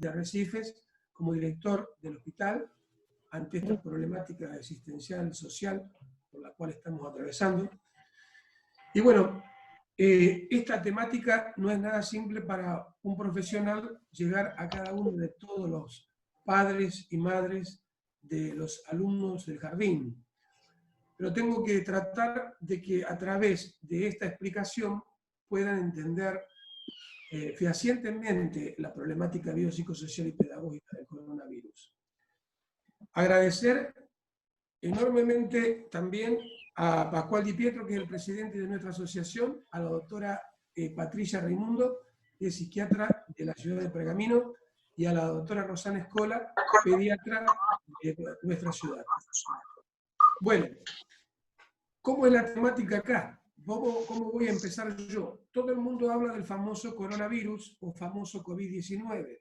de Arrecifes como director del hospital ante esta problemática existencial, social, por la cual estamos atravesando. Y bueno, esta temática no es nada simple para un profesional llegar a cada uno de todos los padres y madres de los alumnos del jardín. Pero tengo que tratar de que a través de esta explicación puedan entender fehacientemente la problemática biopsicosocial y pedagógica del coronavirus. Agradecer enormemente también a Pascual Di Pietro, que es el presidente de nuestra asociación, a la doctora Patricia Raimundo, que es psiquiatra de la ciudad de Pergamino, y a la doctora Rosana Escola, pediatra de nuestra ciudad. Bueno, ¿cómo es la temática acá? ¿Cómo voy a empezar yo? Todo el mundo habla del famoso coronavirus o famoso COVID-19.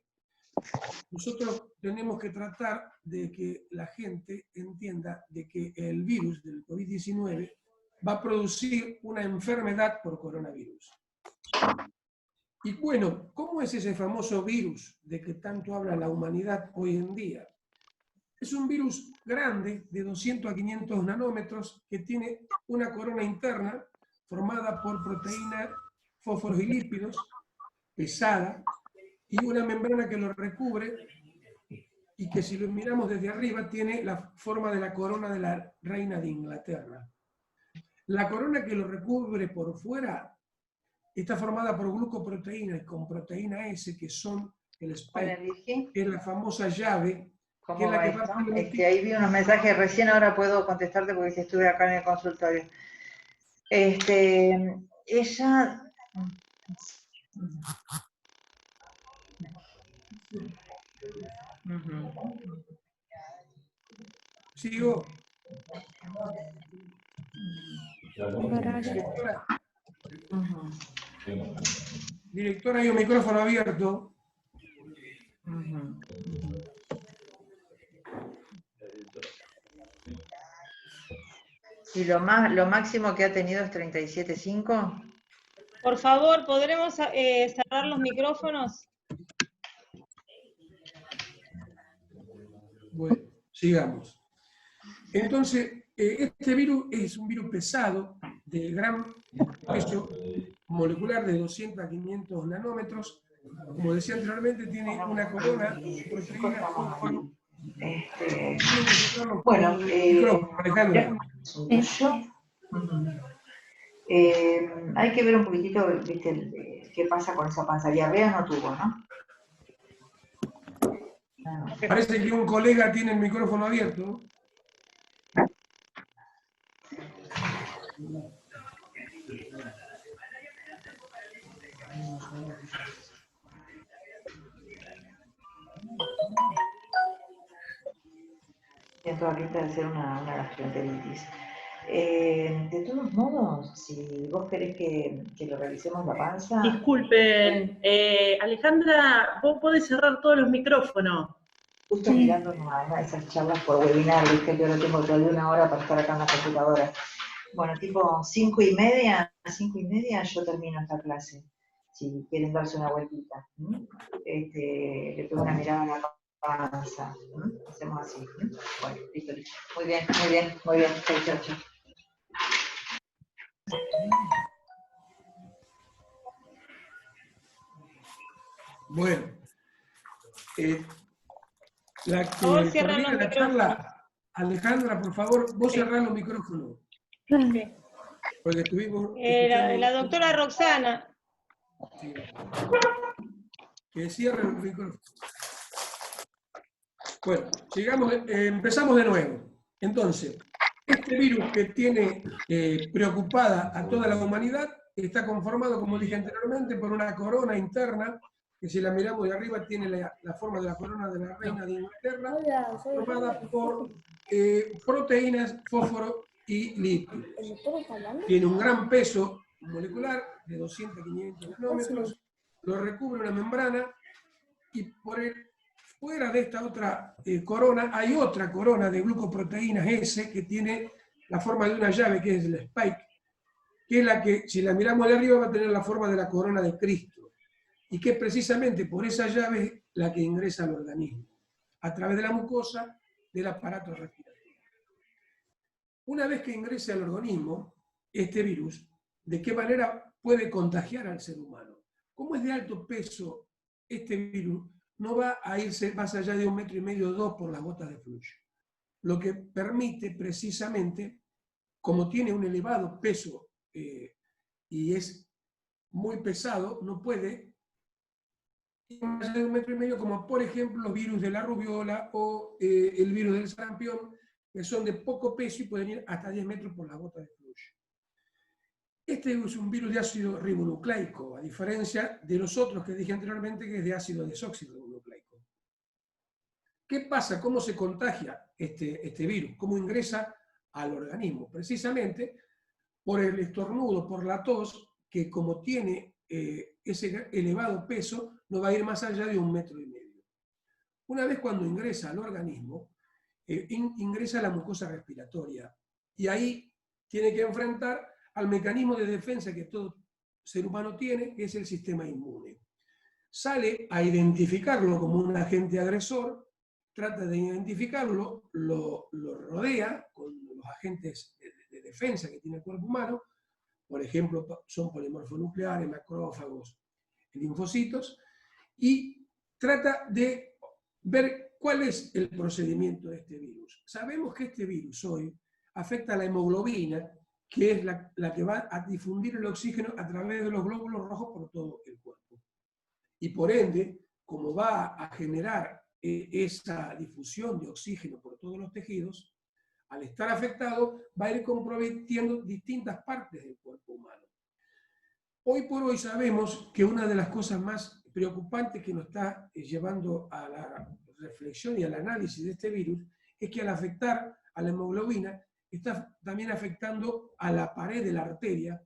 Nosotros tenemos que tratar de que la gente entienda de que el virus del COVID-19 va a producir una enfermedad por coronavirus. Y bueno, ¿cómo es ese famoso virus de que tanto habla la humanidad hoy en día? Es un virus grande, de 200 a 500 nanómetros, que tiene una corona interna formada por proteínas, fósforos y lípidos, pesada, y una membrana que lo recubre, y que si lo miramos desde arriba tiene la forma de la corona de la reina de Inglaterra. La corona que lo recubre por fuera está formada por glucoproteínas con proteína S, que son el spike, que es la famosa llave. ¿Cómo va esto? Ahí vi unos mensajes recién, ahora puedo contestarte porque si estuve acá en el consultorio. Ella... Sigo. Directora, hay un micrófono abierto. ¿Y lo máximo que ha tenido es 37.5? Por favor, ¿podremos cerrar los micrófonos? Bueno, sigamos. Entonces, este virus es un virus pesado, de gran peso molecular de 200 a 500 nanómetros. Como decía anteriormente, tiene una corona de proteína fósforo. Bueno, Alejandra. Hay que ver un poquitito, ¿viste? ¿Qué pasa con esa panza? Diarrea no tuvo, ¿no? Parece que un colega tiene el micrófono abierto. Tiene toda pinta de ser una gastroenteritis. De todos modos, si vos querés que lo revisemos la panza... Disculpen, Alejandra, vos podés cerrar todos los micrófonos. Justo mirando una de esas charlas por webinar, viste que ahora tengo todavía una hora para estar acá en la computadora. Bueno, tipo 5:30 yo termino esta clase. Si quieren darse una vueltita. Le pego una mirada a la panza. Hacemos así. Bueno, listo. Muy bien. Chau. Bueno, la que coordina la charla, Alejandra, por favor, vos cerrás los micrófonos. Sí. Porque estuvimos la doctora Roxana. Sí. Que cierre los micrófonos. Bueno, empezamos de nuevo. Entonces, este virus que tiene preocupada a toda la humanidad está conformado, como dije anteriormente, por una corona interna, que si la miramos de arriba tiene la forma de la corona de la reina de Inglaterra, formada por proteínas, fósforo y lípidos. Tiene un gran peso molecular de 200 a 500 nanómetros, lo recubre una membrana y fuera de esta otra corona hay otra corona de glucoproteínas S que tiene la forma de una llave, que es el spike, que es la que, si la miramos de arriba, va a tener la forma de la corona de Cristo. y que es precisamente por esa llave la que ingresa al organismo, a través de la mucosa del aparato respiratorio. Una vez que ingrese al organismo, este virus, ¿de qué manera puede contagiar al ser humano? Como es de alto peso, este virus no va a irse más allá de 1,5 metros o 2 por las gotas de flujo. Lo que permite precisamente, como tiene un elevado peso y es muy pesado, no puede ir más allá de 1,5 metros, como por ejemplo los virus de la rubiola o el virus del sarampión, que son de poco peso y pueden ir hasta 10 metros por la gota de flujo. Este es un virus de ácido ribonucleico, a diferencia de los otros que dije anteriormente, que es de ácido desoxirribonucleico. ¿Qué pasa? ¿Cómo se contagia este virus? ¿Cómo ingresa al organismo? Precisamente por el estornudo, por la tos, que como tiene ese elevado peso, no va a ir más allá de 1,5 metros. Una vez cuando ingresa al organismo, ingresa a la mucosa respiratoria, y ahí tiene que enfrentar al mecanismo de defensa que todo ser humano tiene, que es el sistema inmune. Sale a identificarlo como un agente agresor, trata de identificarlo, lo rodea con los agentes de defensa que tiene el cuerpo humano, por ejemplo, son polimorfonucleares, macrófagos, linfocitos, y trata de ver cuál es el procedimiento de este virus. Sabemos que este virus hoy afecta a la hemoglobina, que es la que va a difundir el oxígeno a través de los glóbulos rojos por todo el cuerpo. Y por ende, como va a generar esa difusión de oxígeno por todos los tejidos, al estar afectado, va a ir comprometiendo distintas partes del cuerpo humano. Hoy por hoy sabemos que una de las cosas más preocupantes que nos está llevando a la reflexión y al análisis de este virus es que al afectar a la hemoglobina, está también afectando a la pared de la arteria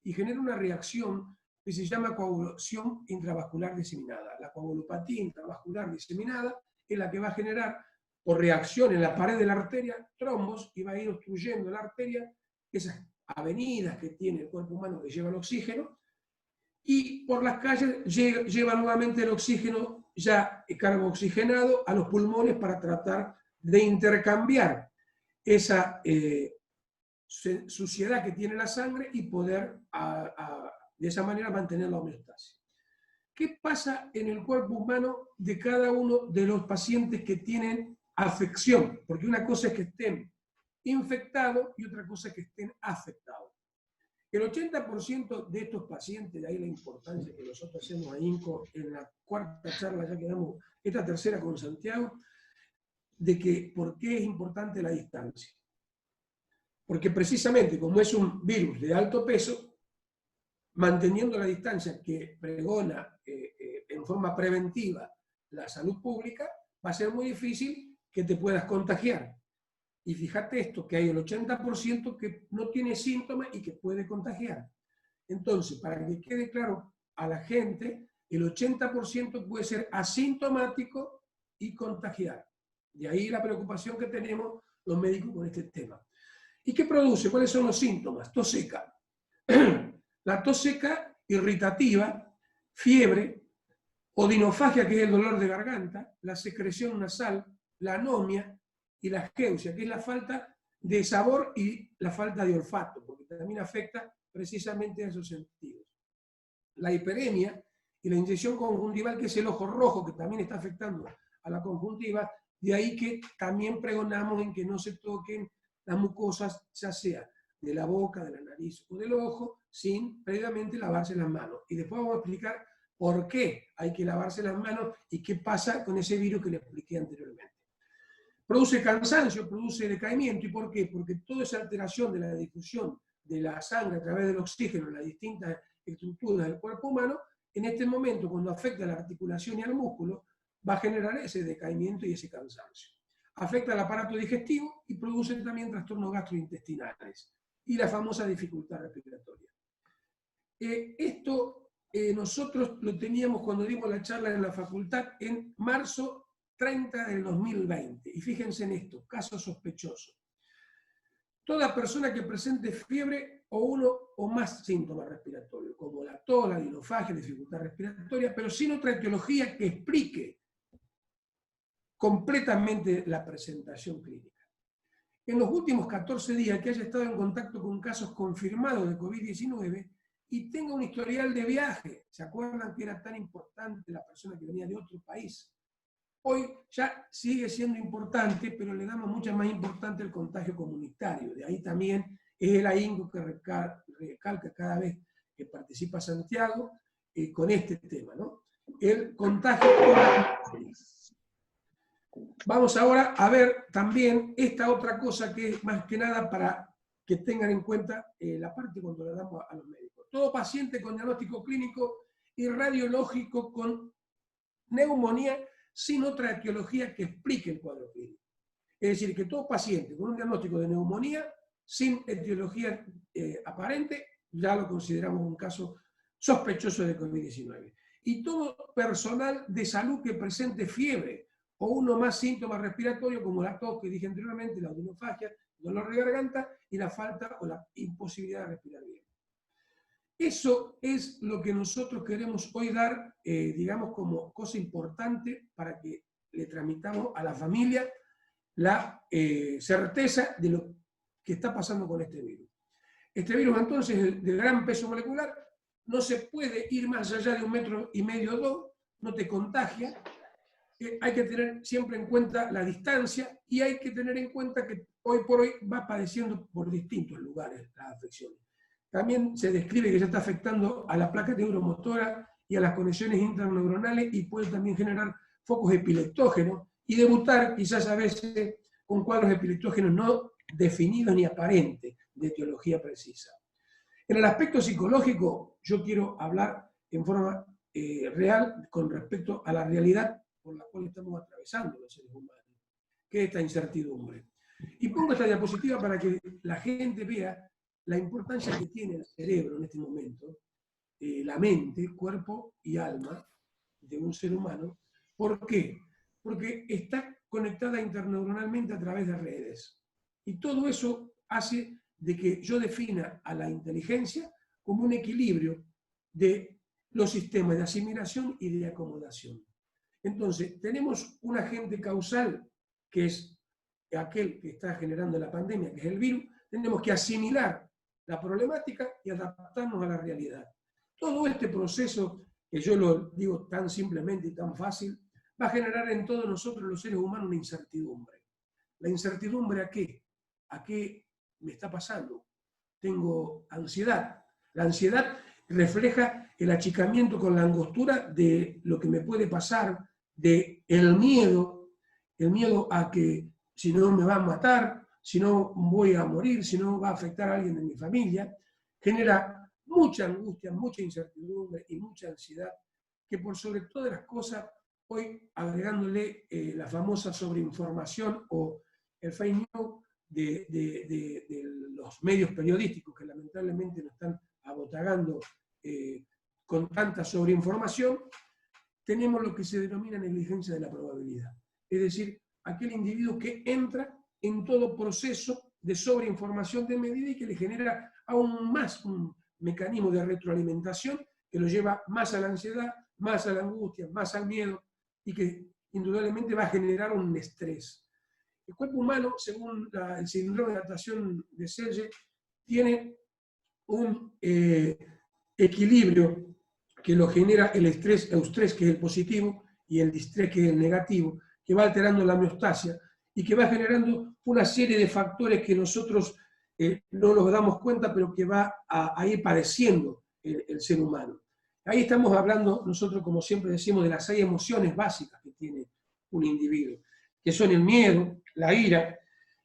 y genera una reacción que se llama coagulación intravascular diseminada. La coagulopatía intravascular diseminada es la que va a generar, por reacción en la pared de la arteria, trombos, y va a ir obstruyendo la arteria, esas avenidas que tiene el cuerpo humano que lleva el oxígeno, y por las calles lleva nuevamente el oxígeno ya carboxigenado a los pulmones para tratar de intercambiar esa suciedad que tiene la sangre y poder de esa manera mantener la homeostasis. ¿Qué pasa en el cuerpo humano de cada uno de los pacientes que tienen afección? Porque una cosa es que estén infectados y otra cosa es que estén afectados. El 80% de estos pacientes, de ahí la importancia que nosotros hacemos a INCO en la cuarta charla, ya que damos esta tercera con Santiago, de que por qué es importante la distancia. Porque precisamente como es un virus de alto peso, manteniendo la distancia que pregona en forma preventiva la salud pública, va a ser muy difícil que te puedas contagiar. Y fíjate esto, que hay el 80% que no tiene síntomas y que puede contagiar. Entonces, para que quede claro a la gente, el 80% puede ser asintomático y contagiar. De ahí la preocupación que tenemos los médicos con este tema. ¿Y qué produce? ¿Cuáles son los síntomas? Tos seca. La tos seca irritativa, fiebre, odinofagia, que es el dolor de garganta, la secreción nasal, la anomia y la asqueusia, que es la falta de sabor y la falta de olfato, porque también afecta precisamente a esos sentidos. La hiperemia y la inyección conjuntival, que es el ojo rojo, que también está afectando a la conjuntiva, de ahí que también pregonamos en que no se toquen las mucosas, ya sea de la boca, de la nariz o del ojo, sin previamente lavarse las manos. Y después vamos a explicar por qué hay que lavarse las manos y qué pasa con ese virus que les expliqué anteriormente. Produce cansancio, produce decaimiento. ¿Y por qué? Porque toda esa alteración de la difusión de la sangre a través del oxígeno en las distintas estructuras del cuerpo humano, en este momento, cuando afecta a la articulación y al músculo, va a generar ese decaimiento y ese cansancio. Afecta al aparato digestivo y produce también trastornos gastrointestinales y la famosa dificultad respiratoria. Esto nosotros lo teníamos cuando dimos la charla en la facultad en marzo 30 del 2020. Y fíjense en esto, caso sospechoso. toda persona que presente fiebre o uno o más síntomas respiratorios, como la tos, la dinofagia, la dificultad respiratoria, pero sin otra etiología que explique completamente la presentación clínica. En los últimos 14 días que haya estado en contacto con casos confirmados de COVID-19 y tenga un historial de viaje, ¿se acuerdan que era tan importante la persona que venía de otro país? Hoy ya sigue siendo importante, pero le damos mucha más importancia al contagio comunitario. De ahí también es el ahínco que recalca cada vez que participa Santiago con este tema, ¿no? El contagio comunitario. Vamos ahora a ver también esta otra cosa que es más que nada para que tengan en cuenta la parte cuando le damos a los médicos. Todo paciente con diagnóstico clínico y radiológico con neumonía sin otra etiología que explique el cuadro clínico. Es decir, que todo paciente con un diagnóstico de neumonía sin etiología aparente ya lo consideramos un caso sospechoso de COVID-19. Y todo personal de salud que presente fiebre o uno más síntomas respiratorios como la tos que dije anteriormente, la odinofagia, dolor de garganta y la falta o la imposibilidad de respirar bien. Eso es lo que nosotros queremos hoy dar, digamos, como cosa importante para que le tramitamos a la familia la certeza de lo que está pasando con este virus. Este virus, entonces, de gran peso molecular, no se puede ir más allá de 1,5 metros o 2, no te contagia. Hay que tener siempre en cuenta la distancia y hay que tener en cuenta que hoy por hoy va padeciendo por distintos lugares las afecciones. También se describe que ya está afectando a la placa neuromotora y a las conexiones intraneuronales y puede también generar focos epileptógenos y debutar quizás a veces con cuadros epileptógenos no definidos ni aparentes de etiología precisa. En el aspecto psicológico, yo quiero hablar en forma real con respecto a la realidad por la cual estamos atravesando los seres humanos, que es esta incertidumbre. Y pongo esta diapositiva para que la gente vea la importancia que tiene el cerebro en este momento, la mente, cuerpo y alma de un ser humano. ¿Por qué? Porque está conectada interneuronalmente a través de redes. Y todo eso hace de que yo defina a la inteligencia como un equilibrio de los sistemas de asimilación y de acomodación. Entonces, tenemos un agente causal, que es aquel que está generando la pandemia, que es el virus. Tenemos que asimilar la problemática y adaptarnos a la realidad. Todo este proceso, que yo lo digo tan simplemente y tan fácil, va a generar en todos nosotros los seres humanos una incertidumbre. ¿La incertidumbre a qué? ¿A qué me está pasando? Tengo ansiedad. La ansiedad refleja el achicamiento con la angostura de lo que me puede pasar, de el miedo a que si no me va a matar, si no voy a morir, si no va a afectar a alguien de mi familia, genera mucha angustia, mucha incertidumbre y mucha ansiedad, que por sobre todas las cosas, hoy agregándole la famosa sobreinformación o el fake news de los medios periodísticos que lamentablemente nos están abotagando con tanta sobreinformación, tenemos lo que se denomina negligencia de la probabilidad. Es decir, aquel individuo que entra en todo proceso de sobreinformación de medida y que le genera aún más un mecanismo de retroalimentación que lo lleva más a la ansiedad, más a la angustia, más al miedo y que indudablemente va a generar un estrés. El cuerpo humano, según el síndrome de adaptación de Selye, tiene un equilibrio que lo genera el estrés, eustrés, que es el positivo, y el distrés, que es el negativo, que va alterando la homeostasia y que va generando una serie de factores que nosotros no nos damos cuenta, pero que va a ir padeciendo el ser humano. Ahí estamos hablando, nosotros como siempre decimos, de las 6 emociones básicas que tiene un individuo, que son el miedo, la ira,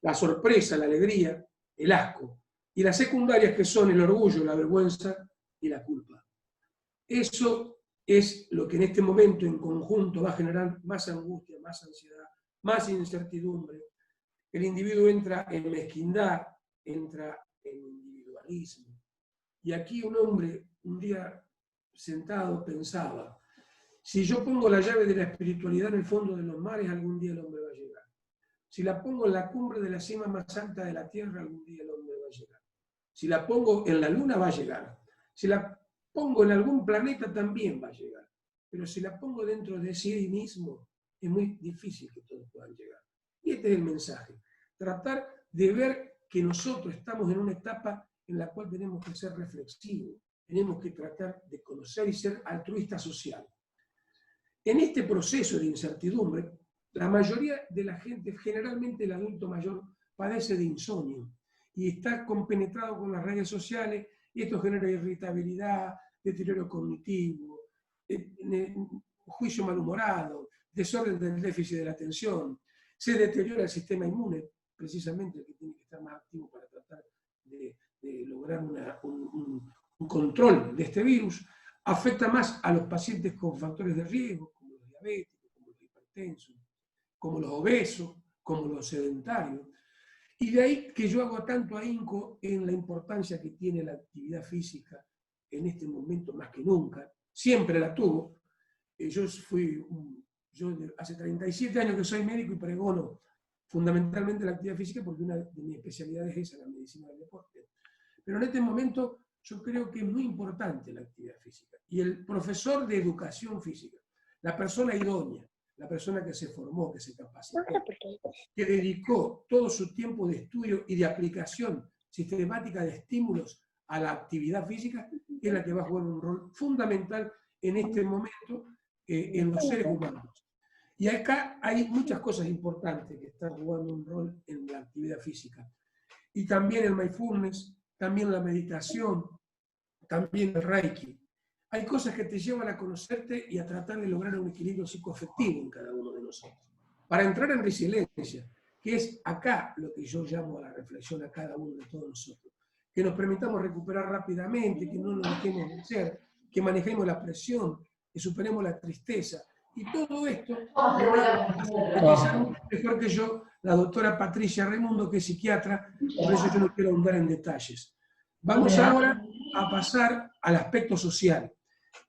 la sorpresa, la alegría, el asco, y las secundarias que son el orgullo, la vergüenza y la culpa. Eso es lo que en este momento en conjunto va a generar más angustia, más ansiedad, más incertidumbre. El individuo entra en mezquindad, entra en individualismo. Y aquí un hombre un día sentado pensaba, si yo pongo la llave de la espiritualidad en el fondo de los mares, algún día el hombre va a llegar. Si la pongo en la cumbre de la cima más alta de la Tierra, algún día el hombre va a llegar. Si la pongo en la Luna, va a llegar. Si la pongo en algún planeta, también va a llegar. Pero si la pongo dentro de sí mismo, es muy difícil que todos puedan llegar. Y este es el mensaje. Tratar de ver que nosotros estamos en una etapa en la cual tenemos que ser reflexivos, tenemos que tratar de conocer y ser altruistas sociales. En este proceso de incertidumbre, la mayoría de la gente, generalmente el adulto mayor, padece de insomnio y está compenetrado con las redes sociales, y esto genera irritabilidad, deterioro cognitivo, juicio malhumorado, desorden del déficit de la atención, se deteriora el sistema inmune, precisamente el que tiene que estar más activo para tratar de lograr un control de este virus, afecta más a los pacientes con factores de riesgo, como los diabéticos, como los hipertensos, como los obesos, como los sedentarios. Y de ahí que yo hago tanto ahínco en la importancia que tiene la actividad física en este momento más que nunca. Siempre la tuvo. Yo hace 37 años que soy médico y pregono fundamentalmente la actividad física porque una de mis especialidades es esa, la medicina del deporte. Pero en este momento yo creo que es muy importante la actividad física. Y el profesor de educación física, la persona idónea, la persona que se formó, que se capacitó, que dedicó todo su tiempo de estudio y de aplicación sistemática de estímulos a la actividad física, es la que va a jugar un rol fundamental en este momento en los seres humanos. Y acá hay muchas cosas importantes que están jugando un rol en la actividad física. Y también el mindfulness, también la meditación, también el Reiki. Hay cosas que te llevan a conocerte y a tratar de lograr un equilibrio psicoafectivo en cada uno de nosotros. Para entrar en resiliencia, que es acá lo que yo llamo a la reflexión a cada uno de todos nosotros. Que nos permitamos recuperar rápidamente, que no nos dejemos vencer, que manejemos la presión, que superemos la tristeza. Y todo esto lo va a sintetizar mucho mejor que yo la doctora Patricia Raimundo, que es psiquiatra, por eso yo no quiero ahondar en detalles. Vamos ahora a pasar al aspecto social.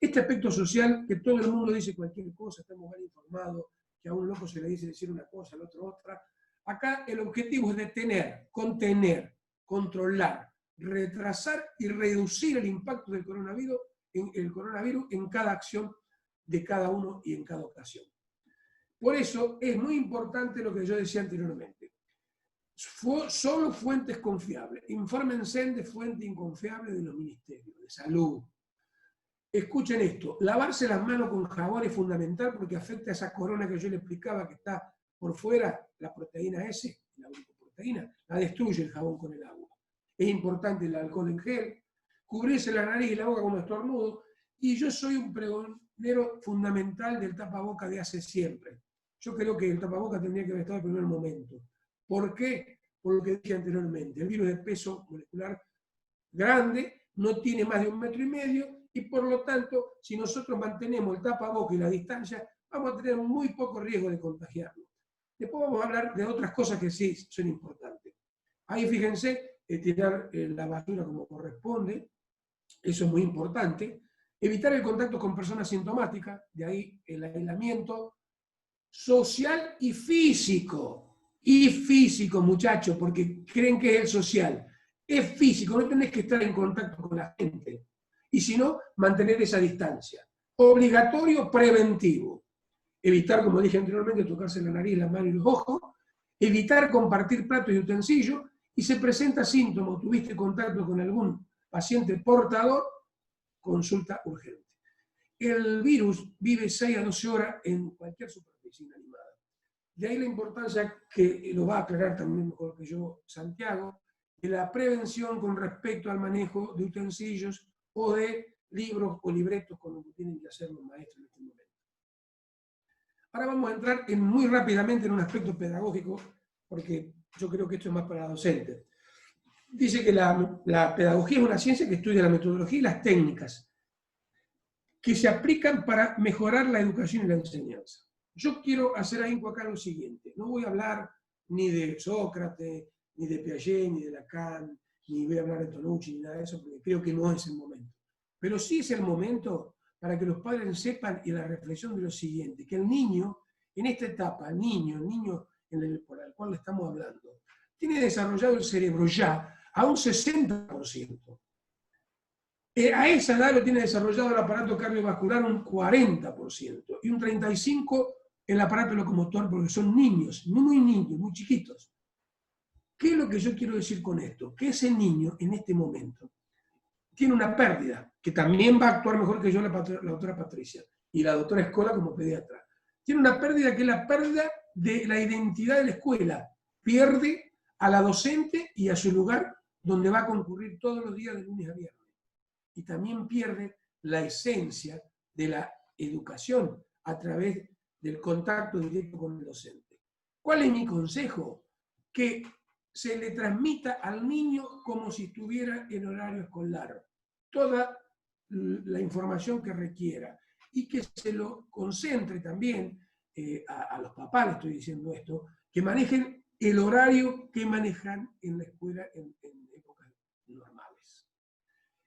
Este aspecto social, que todo el mundo dice cualquier cosa, estamos mal informados, que a un loco se le dice decir una cosa, al otro otra. Acá el objetivo es detener, contener, controlar, retrasar y reducir el impacto del coronavirus en cada acción de cada uno y en cada ocasión. Por eso es muy importante lo que yo decía anteriormente. Solo fuentes confiables. Infórmense de fuente inconfiable de los ministerios de salud. Escuchen esto, lavarse las manos con jabón es fundamental porque afecta a esa corona que yo le explicaba que está por fuera, la proteína S, la glicoproteína, la destruye el jabón con el agua. Es importante el alcohol en gel, cubrirse la nariz y la boca con estornudo, y yo soy un pregonero fundamental del tapaboca de hace siempre. Yo creo que el tapaboca tendría que haber estado en el primer momento. ¿Por qué? Por lo que dije anteriormente, el virus de peso molecular grande no tiene más de 1,5 metros, y por lo tanto, si nosotros mantenemos el tapaboca y la distancia, vamos a tener muy poco riesgo de contagiarlo. Después vamos a hablar de otras cosas que sí son importantes. Ahí fíjense, tirar la basura como corresponde, eso es muy importante. Evitar el contacto con personas sintomáticas, de ahí el aislamiento social y físico. Y físico, muchachos, porque creen que es el social. Es físico, no tenés que estar en contacto con la gente. Y si no, mantener esa distancia. Obligatorio preventivo. Evitar, como dije anteriormente, tocarse la nariz, la mano y los ojos. Evitar compartir platos y utensilios. Y se presenta síntoma, tuviste contacto con algún paciente portador, consulta urgente. El virus vive 6 a 12 horas en cualquier superficie inanimada. De ahí la importancia, que lo va a aclarar también mejor que yo Santiago, de la prevención con respecto al manejo de utensilios o de libros o libretos con lo que tienen que hacer los maestros en este momento. Ahora vamos a entrar muy rápidamente en un aspecto pedagógico, porque yo creo que esto es más para docentes. Dice que la pedagogía es una ciencia que estudia la metodología y las técnicas que se aplican para mejorar la educación y la enseñanza. Yo quiero hacer ahínco acá lo siguiente. No voy a hablar ni de Sócrates, ni de Piaget, ni de Lacan, ni voy a hablar de Tonucci, ni nada de eso, porque creo que no es el momento. Pero sí es el momento para que los padres sepan y la reflexión de lo siguiente, que el niño, en esta etapa, el niño por el cual estamos hablando, tiene desarrollado el cerebro ya a un 60%. A esa edad lo tiene desarrollado el aparato cardiovascular un 40% y un 35% el aparato locomotor, porque son niños, muy niños, muy chiquitos. ¿Qué es lo que yo quiero decir con esto? Que ese niño en este momento tiene una pérdida, que también va a actuar mejor que yo la doctora Patricia y la doctora Escola como pediatra. Tiene una pérdida que es la pérdida de la identidad de la escuela. Pierde a la docente y a su lugar donde va a concurrir todos los días de lunes a viernes. Y también pierde la esencia de la educación a través del contacto directo con el docente. ¿Cuál es mi consejo? Que se le transmita al niño como si estuviera en horario escolar toda la información que requiera y que se lo concentre también a los papás, le estoy diciendo esto, que manejen el horario que manejan en la escuela en épocas normales.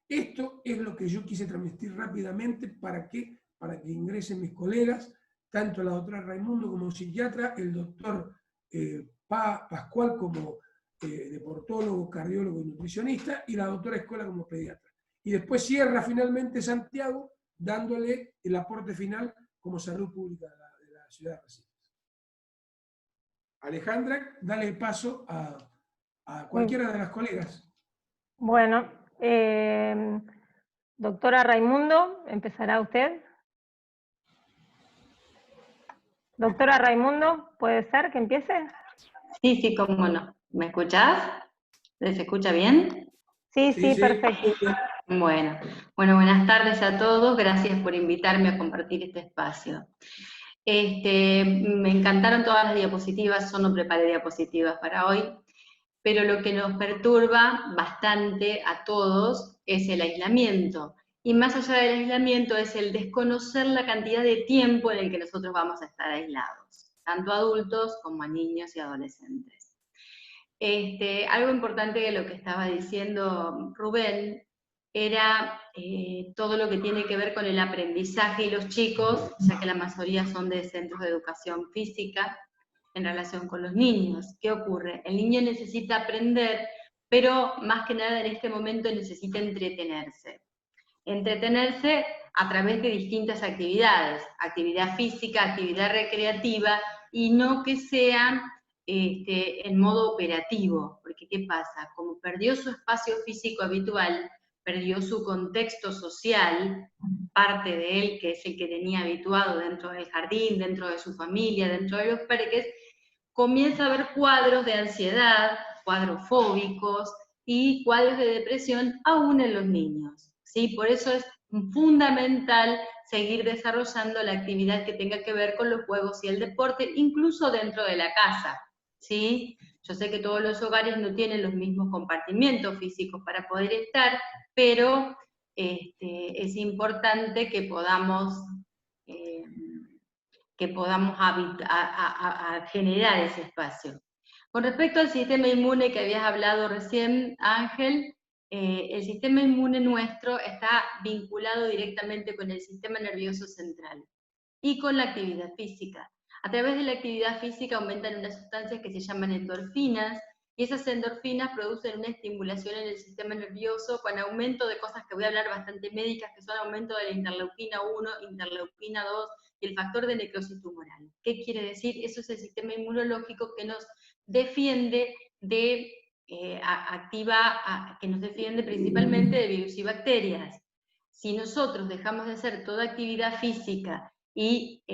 Esto es lo que yo quise transmitir rápidamente para que ingresen mis colegas, tanto la doctora Raimundo como psiquiatra, el doctor Pascual como deportólogo, cardiólogo y nutricionista, y la doctora Escola como pediatra. Y después cierra finalmente Santiago, dándole el aporte final como salud pública de la ciudad de Recife. Alejandra, dale paso a cualquiera de las colegas. Bueno, doctora Raimundo, ¿empezará usted? Doctora Raimundo, ¿puede ser que empiece? Sí, sí, cómo no. ¿Me escuchás? ¿Se escucha bien? Sí, perfecto. Bueno, buenas tardes a todos. Gracias por invitarme a compartir este espacio. Me encantaron todas las diapositivas, yo no preparé diapositivas para hoy, pero lo que nos perturba bastante a todos es el aislamiento. Y más allá del aislamiento es el desconocer la cantidad de tiempo en el que nosotros vamos a estar aislados, tanto adultos como a niños y adolescentes. Algo importante de lo que estaba diciendo Rubén era todo lo que tiene que ver con el aprendizaje y los chicos, ya que la mayoría son de centros de educación física, en relación con los niños. ¿Qué ocurre? El niño necesita aprender, pero más que nada en este momento necesita entretenerse. Entretenerse a través de distintas actividades, actividad física, actividad recreativa, y no que sean en modo operativo, porque ¿qué pasa? Como perdió su espacio físico habitual, perdió su contexto social, parte de él que es el que tenía habituado dentro del jardín, dentro de su familia, dentro de los parques, comienza a haber cuadros de ansiedad, cuadros fóbicos y cuadros de depresión aún en los niños, ¿sí? Por eso es fundamental seguir desarrollando la actividad que tenga que ver con los juegos y el deporte, incluso dentro de la casa, ¿sí? Yo sé que todos los hogares no tienen los mismos compartimientos físicos para poder estar, pero es importante que podamos generar ese espacio. Con respecto al sistema inmune que habías hablado recién, Ángel, el sistema inmune nuestro está vinculado directamente con el sistema nervioso central y con la actividad física. A través de la actividad física aumentan unas sustancias que se llaman endorfinas, y esas endorfinas producen una estimulación en el sistema nervioso con aumento de cosas que voy a hablar bastante médicas, que son aumento de la interleuquina 1, interleuquina 2 y el factor de necrosis tumoral. ¿Qué quiere decir? Eso es el sistema inmunológico que nos defiende de que nos defiende principalmente de virus y bacterias. Si nosotros dejamos de hacer toda actividad física y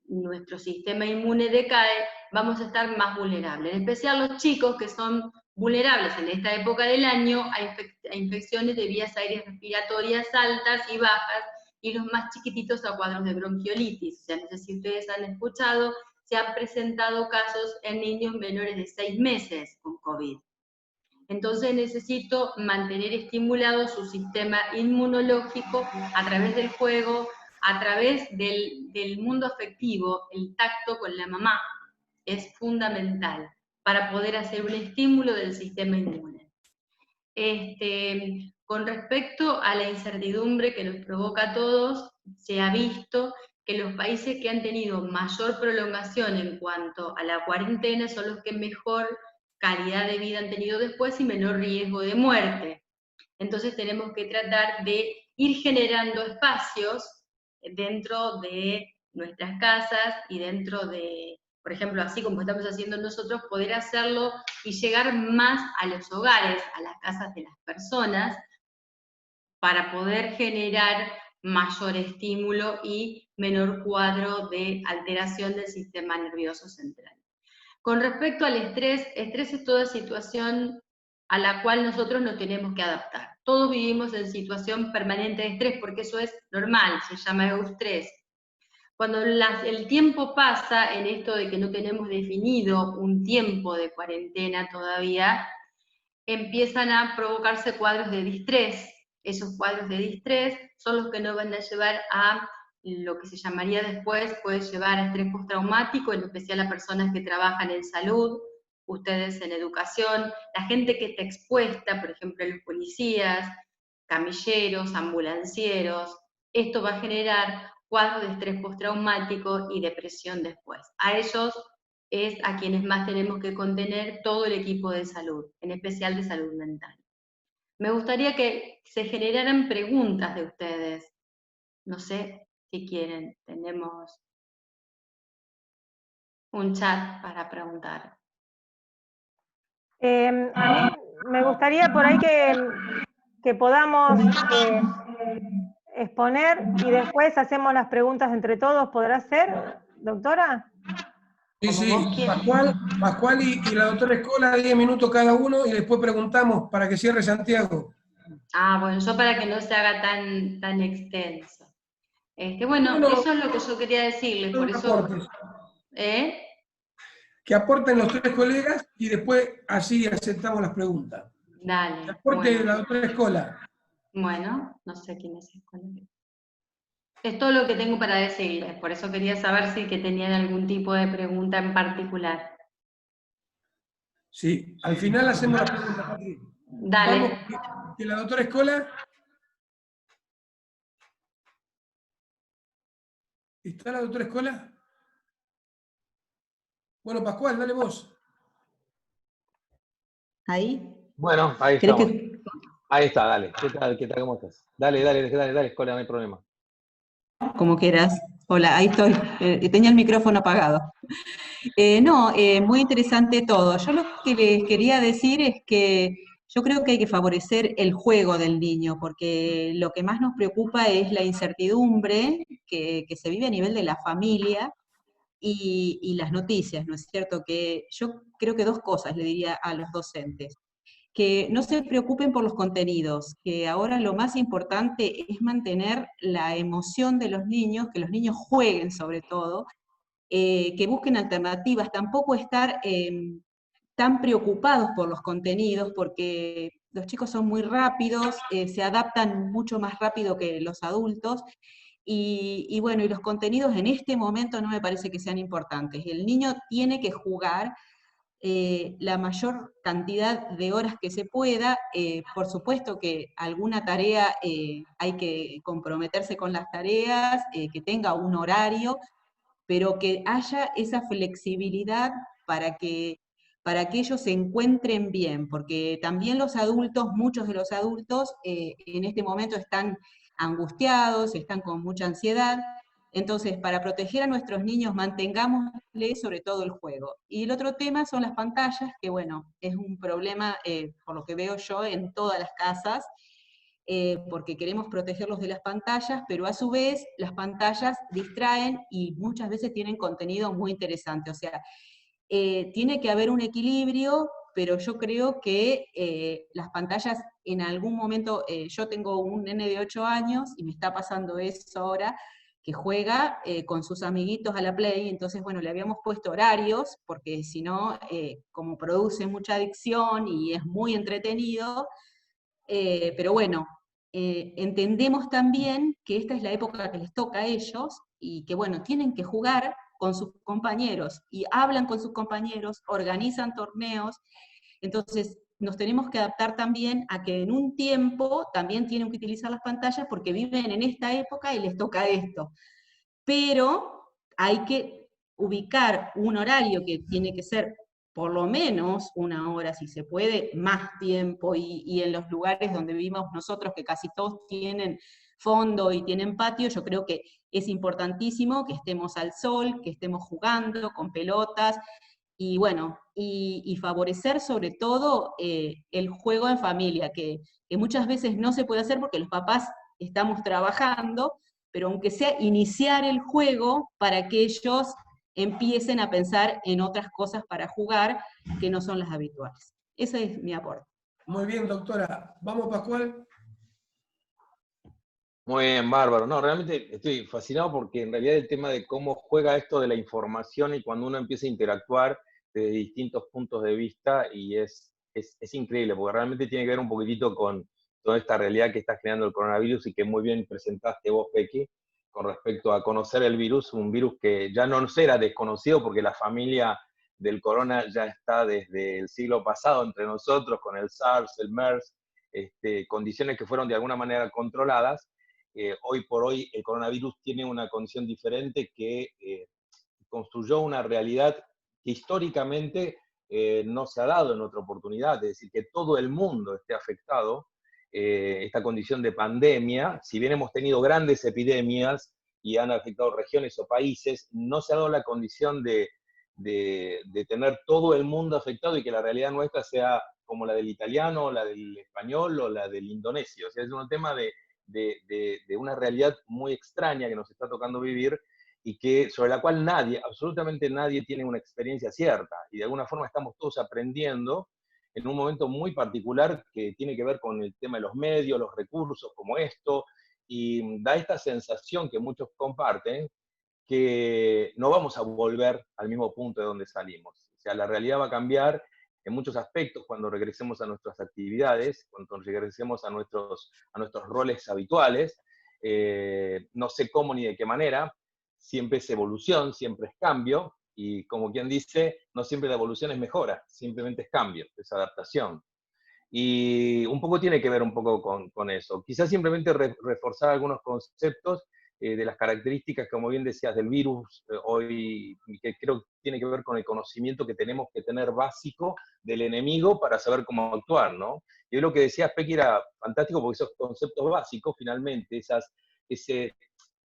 nuestro sistema inmune decae, vamos a estar más vulnerables. En especial los chicos que son vulnerables en esta época del año a infecciones de vías aéreas respiratorias altas y bajas, y los más chiquititos a cuadros de bronquiolitis. O sea, no sé si ustedes han escuchado, se han presentado casos en niños menores de 6 meses con COVID. Entonces necesito mantener estimulado su sistema inmunológico a través del juego, a través del mundo afectivo. El tacto con la mamá es fundamental para poder hacer un estímulo del sistema inmune. Con respecto a la incertidumbre que nos provoca a todos, se ha visto que los países que han tenido mayor prolongación en cuanto a la cuarentena son los que mejor calidad de vida han tenido después y menor riesgo de muerte. Entonces tenemos que tratar de ir generando espacios dentro de nuestras casas y dentro de, por ejemplo, así como estamos haciendo nosotros, poder hacerlo y llegar más a los hogares, a las casas de las personas, para poder generar mayor estímulo y menor cuadro de alteración del sistema nervioso central. Con respecto al estrés es toda situación a la cual nosotros nos tenemos que adaptar. Todos vivimos en situación permanente de estrés, porque eso es normal, se llama eustrés. Cuando el tiempo pasa en esto de que no tenemos definido un tiempo de cuarentena todavía, empiezan a provocarse cuadros de distrés. Esos cuadros de distrés son los que nos van a llevar a lo que se llamaría después, puede llevar a estrés postraumático, en especial a personas que trabajan en salud, ustedes en educación, la gente que está expuesta, por ejemplo, los policías, camilleros, ambulancieros. Esto va a generar cuadros de estrés postraumático y depresión después. A ellos es a quienes más tenemos que contener todo el equipo de salud, en especial de salud mental. Me gustaría que se generaran preguntas de ustedes. No sé si quieren, tenemos un chat para preguntar. A mí me gustaría por ahí que podamos exponer y después hacemos las preguntas entre todos. ¿Podrá ser, doctora? Sí, Como sí, vos quieras. Pascual y la doctora Escola, 10 minutos cada uno, y después preguntamos para que cierre Santiago. Ah, bueno, yo para que no se haga tan extenso. Bueno, No, eso es lo que yo quería decirles, por eso... aportes. ¿Eh? Que aporten los tres colegas y después así aceptamos las preguntas. Que Dale, aporte bueno. la doctora Escola. Bueno, no sé quién es Escola. Es todo lo que tengo para decirles, por eso quería saber si que tenían algún tipo de pregunta en particular. Sí, al final hacemos la pregunta, Patri. Dale. Vamos, que la doctora Escola. ¿Está la doctora Escola? Bueno, Pascual, dale vos. ¿Ahí? Bueno, ahí ¿Querés estamos. que- Ahí está, dale. ¿Qué tal? ¿Qué tal? ¿Cómo estás? Dale, Escola, no hay problema. Como quieras. Hola, ahí estoy. Tenía el micrófono apagado. Muy interesante todo. Yo lo que les quería decir es que yo creo que hay que favorecer el juego del niño, porque lo que más nos preocupa es la incertidumbre que se vive a nivel de la familia y las noticias, ¿no es cierto? Que yo creo que dos cosas le diría a los docentes. Que no se preocupen por los contenidos, que ahora lo más importante es mantener la emoción de los niños, que los niños jueguen sobre todo, que busquen alternativas, tampoco estar tan preocupados por los contenidos, porque los chicos son muy rápidos, se adaptan mucho más rápido que los adultos, y bueno, y los contenidos en este momento no me parece que sean importantes. El niño tiene que jugar la mayor cantidad de horas que se pueda. Por supuesto que alguna tarea hay que comprometerse con las tareas, que tenga un horario, pero que haya esa flexibilidad para que ellos se encuentren bien, porque también los adultos, muchos de los adultos en este momento están angustiados, están con mucha ansiedad. Entonces, para proteger a nuestros niños, mantengámosle sobre todo el juego. Y el otro tema son las pantallas, que bueno, es un problema, por lo que veo yo, en todas las casas, porque queremos protegerlos de las pantallas, pero a su vez las pantallas distraen y muchas veces tienen contenido muy interesante. O sea, tiene que haber un equilibrio, pero yo creo que las pantallas en algún momento, yo tengo un nene de 8 años y me está pasando eso ahora, que juega con sus amiguitos a la Play, entonces bueno, le habíamos puesto horarios, porque si no, como produce mucha adicción y es muy entretenido, pero bueno, entendemos también que esta es la época que les toca a ellos y que bueno, tienen que jugar con sus compañeros y hablan con sus compañeros, organizan torneos, entonces nos tenemos que adaptar también a que en un tiempo también tienen que utilizar las pantallas porque viven en esta época y les toca esto. pero hay que ubicar un horario que tiene que ser por lo menos 1 hora, si se puede, más tiempo, y en los lugares donde vivimos nosotros, que casi todos tienen fondo y tienen patio, yo creo que es importantísimo que estemos al sol, que estemos jugando con pelotas, y bueno, y favorecer sobre todo el juego en familia, que muchas veces no se puede hacer porque los papás estamos trabajando, pero aunque sea iniciar el juego para que ellos empiecen a pensar en otras cosas para jugar que no son las habituales. Ese es mi aporte. Muy bien, doctora. Vamos, Pascual. Muy bien, bárbaro. No, realmente estoy fascinado porque en realidad el tema de cómo juega esto de la información y cuando uno empieza a interactuar desde distintos puntos de vista, y es increíble, porque realmente tiene que ver un poquitito con toda esta realidad que está generando el coronavirus y que muy bien presentaste vos, Becky, con respecto a conocer el virus, un virus que ya no era desconocido porque la familia del corona ya está desde el siglo pasado entre nosotros, con el SARS, el MERS, condiciones que fueron de alguna manera controladas. Hoy por hoy el coronavirus tiene una condición diferente que construyó una realidad que históricamente no se ha dado en otra oportunidad, es decir, que todo el mundo esté afectado, esta condición de pandemia, si bien hemos tenido grandes epidemias y han afectado regiones o países, no se ha dado la condición de tener todo el mundo afectado y que la realidad nuestra sea como la del italiano, la del español o la del indonesio. O sea, es un tema de una realidad muy extraña que nos está tocando vivir y que, sobre la cual nadie, absolutamente nadie tiene una experiencia cierta. Y de alguna forma estamos todos aprendiendo en un momento muy particular que tiene que ver con el tema de los medios, los recursos como esto, y da esta sensación que muchos comparten, que no vamos a volver al mismo punto de donde salimos. O sea, la realidad va a cambiar en muchos aspectos cuando regresemos a nuestras actividades, cuando regresemos a nuestros roles habituales. No sé cómo ni de qué manera, siempre es evolución, siempre es cambio, y como quien dice, no siempre la evolución es mejora, simplemente es cambio, es adaptación. Y un poco tiene que ver un poco con eso. Quizás simplemente reforzar algunos conceptos de las características, como bien decías, del virus hoy, que creo que tiene que ver con el conocimiento que tenemos que tener básico del enemigo para saber cómo actuar, ¿no? Y lo que decías, Pequi, era fantástico porque esos conceptos básicos, finalmente, ese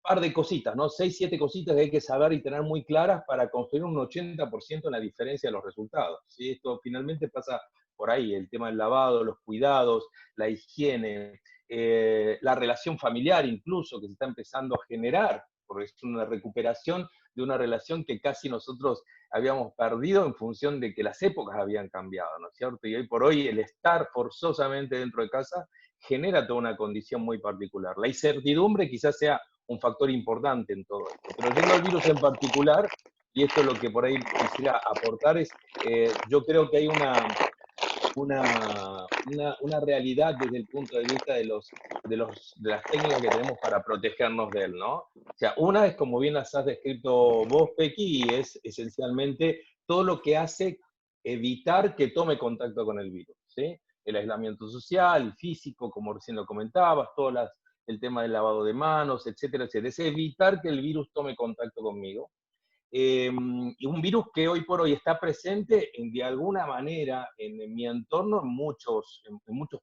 par de cositas, ¿no? 6, 7 cositas que hay que saber y tener muy claras para construir un 80% en la diferencia de los resultados, ¿sí? Esto finalmente pasa por ahí, el tema del lavado, los cuidados, la higiene, la relación familiar incluso, que se está empezando a generar, porque es una recuperación de una relación que casi nosotros habíamos perdido en función de que las épocas habían cambiado, ¿no es cierto? Y hoy por hoy el estar forzosamente dentro de casa genera toda una condición muy particular. La incertidumbre quizás sea un factor importante en todo esto, pero yendo al virus en particular, y esto es lo que por ahí quisiera aportar, es yo creo que hay una realidad desde el punto de vista de las técnicas que tenemos para protegernos de él, ¿no? O sea, una es, como bien las has descrito vos, Pequi, y es esencialmente todo lo que hace evitar que tome contacto con el virus, ¿sí? El aislamiento social, físico, como recién lo comentabas, el tema del lavado de manos, etcétera, etcétera. Es evitar que el virus tome contacto conmigo. Y un virus que hoy por hoy está presente de alguna manera en mi entorno en muchos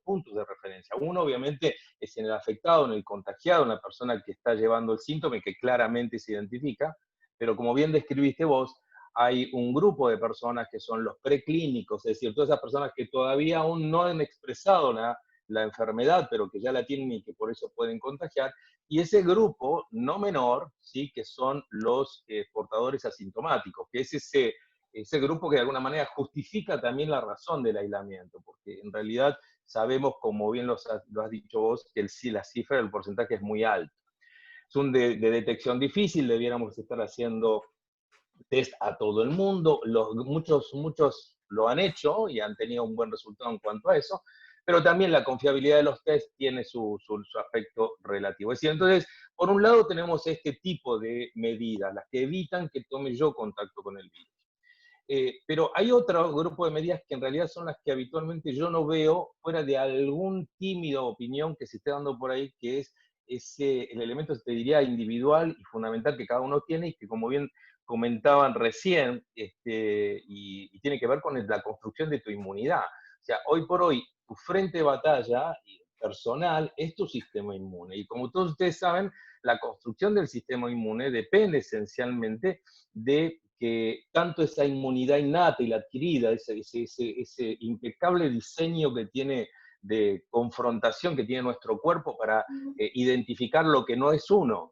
puntos de referencia. Uno obviamente es en el afectado, en el contagiado, en la persona que está llevando el síntoma y que claramente se identifica, pero como bien describiste vos, hay un grupo de personas que son los preclínicos, es decir, todas esas personas que todavía aún no han expresado la enfermedad, pero que ya la tienen y que por eso pueden contagiar, y ese grupo no menor, ¿sí? Que son los portadores asintomáticos, que es ese grupo que de alguna manera justifica también la razón del aislamiento, porque en realidad sabemos, como bien lo has dicho vos, que la cifra del porcentaje es muy alto. Es un de detección difícil, debiéramos estar haciendo test a todo el mundo, muchos lo han hecho y han tenido un buen resultado en cuanto a eso, pero también la confiabilidad de los test tiene su aspecto relativo. Es decir, entonces, por un lado tenemos este tipo de medidas, las que evitan que tome yo contacto con el virus. Pero hay otro grupo de medidas que en realidad son las que habitualmente yo no veo, fuera de algún tímido opinión que se esté dando por ahí, que es el elemento, te diría, individual y fundamental que cada uno tiene y que, como bien comentaban recién, y tiene que ver con la construcción de tu inmunidad. O sea, hoy por hoy, tu frente de batalla personal es tu sistema inmune. Y como todos ustedes saben, la construcción del sistema inmune depende esencialmente de que tanto esa inmunidad innata y la adquirida, ese impecable diseño que tiene de confrontación que tiene nuestro cuerpo para identificar lo que no es uno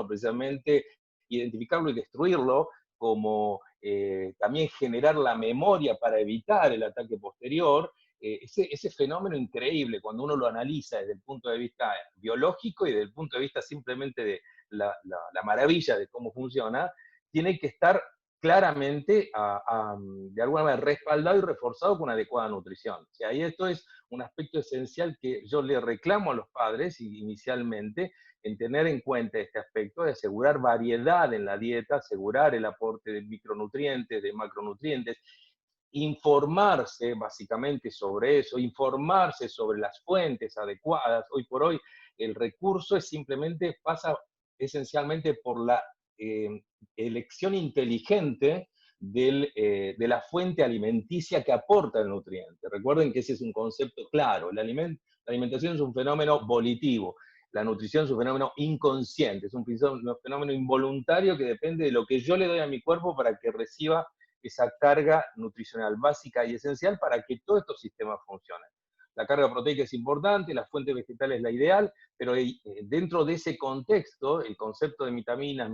precisamente, identificarlo y destruirlo, como también generar la memoria para evitar el ataque posterior, ese fenómeno increíble cuando uno lo analiza desde el punto de vista biológico y desde el punto de vista simplemente de la maravilla de cómo funciona, tiene que estar claramente de alguna manera respaldado y reforzado con adecuada nutrición. O sea, ahí esto es un aspecto esencial que yo le reclamo a los padres inicialmente, en tener en cuenta este aspecto de asegurar variedad en la dieta, asegurar el aporte de micronutrientes, de macronutrientes, informarse básicamente sobre eso, informarse sobre las fuentes adecuadas. Hoy por hoy el recurso pasa esencialmente por la elección inteligente de la fuente alimenticia que aporta el nutriente. Recuerden que ese es un concepto claro. La alimentación es un fenómeno volitivo. La nutrición es un fenómeno inconsciente, es un fenómeno involuntario que depende de lo que yo le doy a mi cuerpo para que reciba esa carga nutricional básica y esencial para que todos estos sistemas funcionen. La carga proteica es importante, la fuente vegetal es la ideal, pero dentro de ese contexto, el concepto de vitaminas,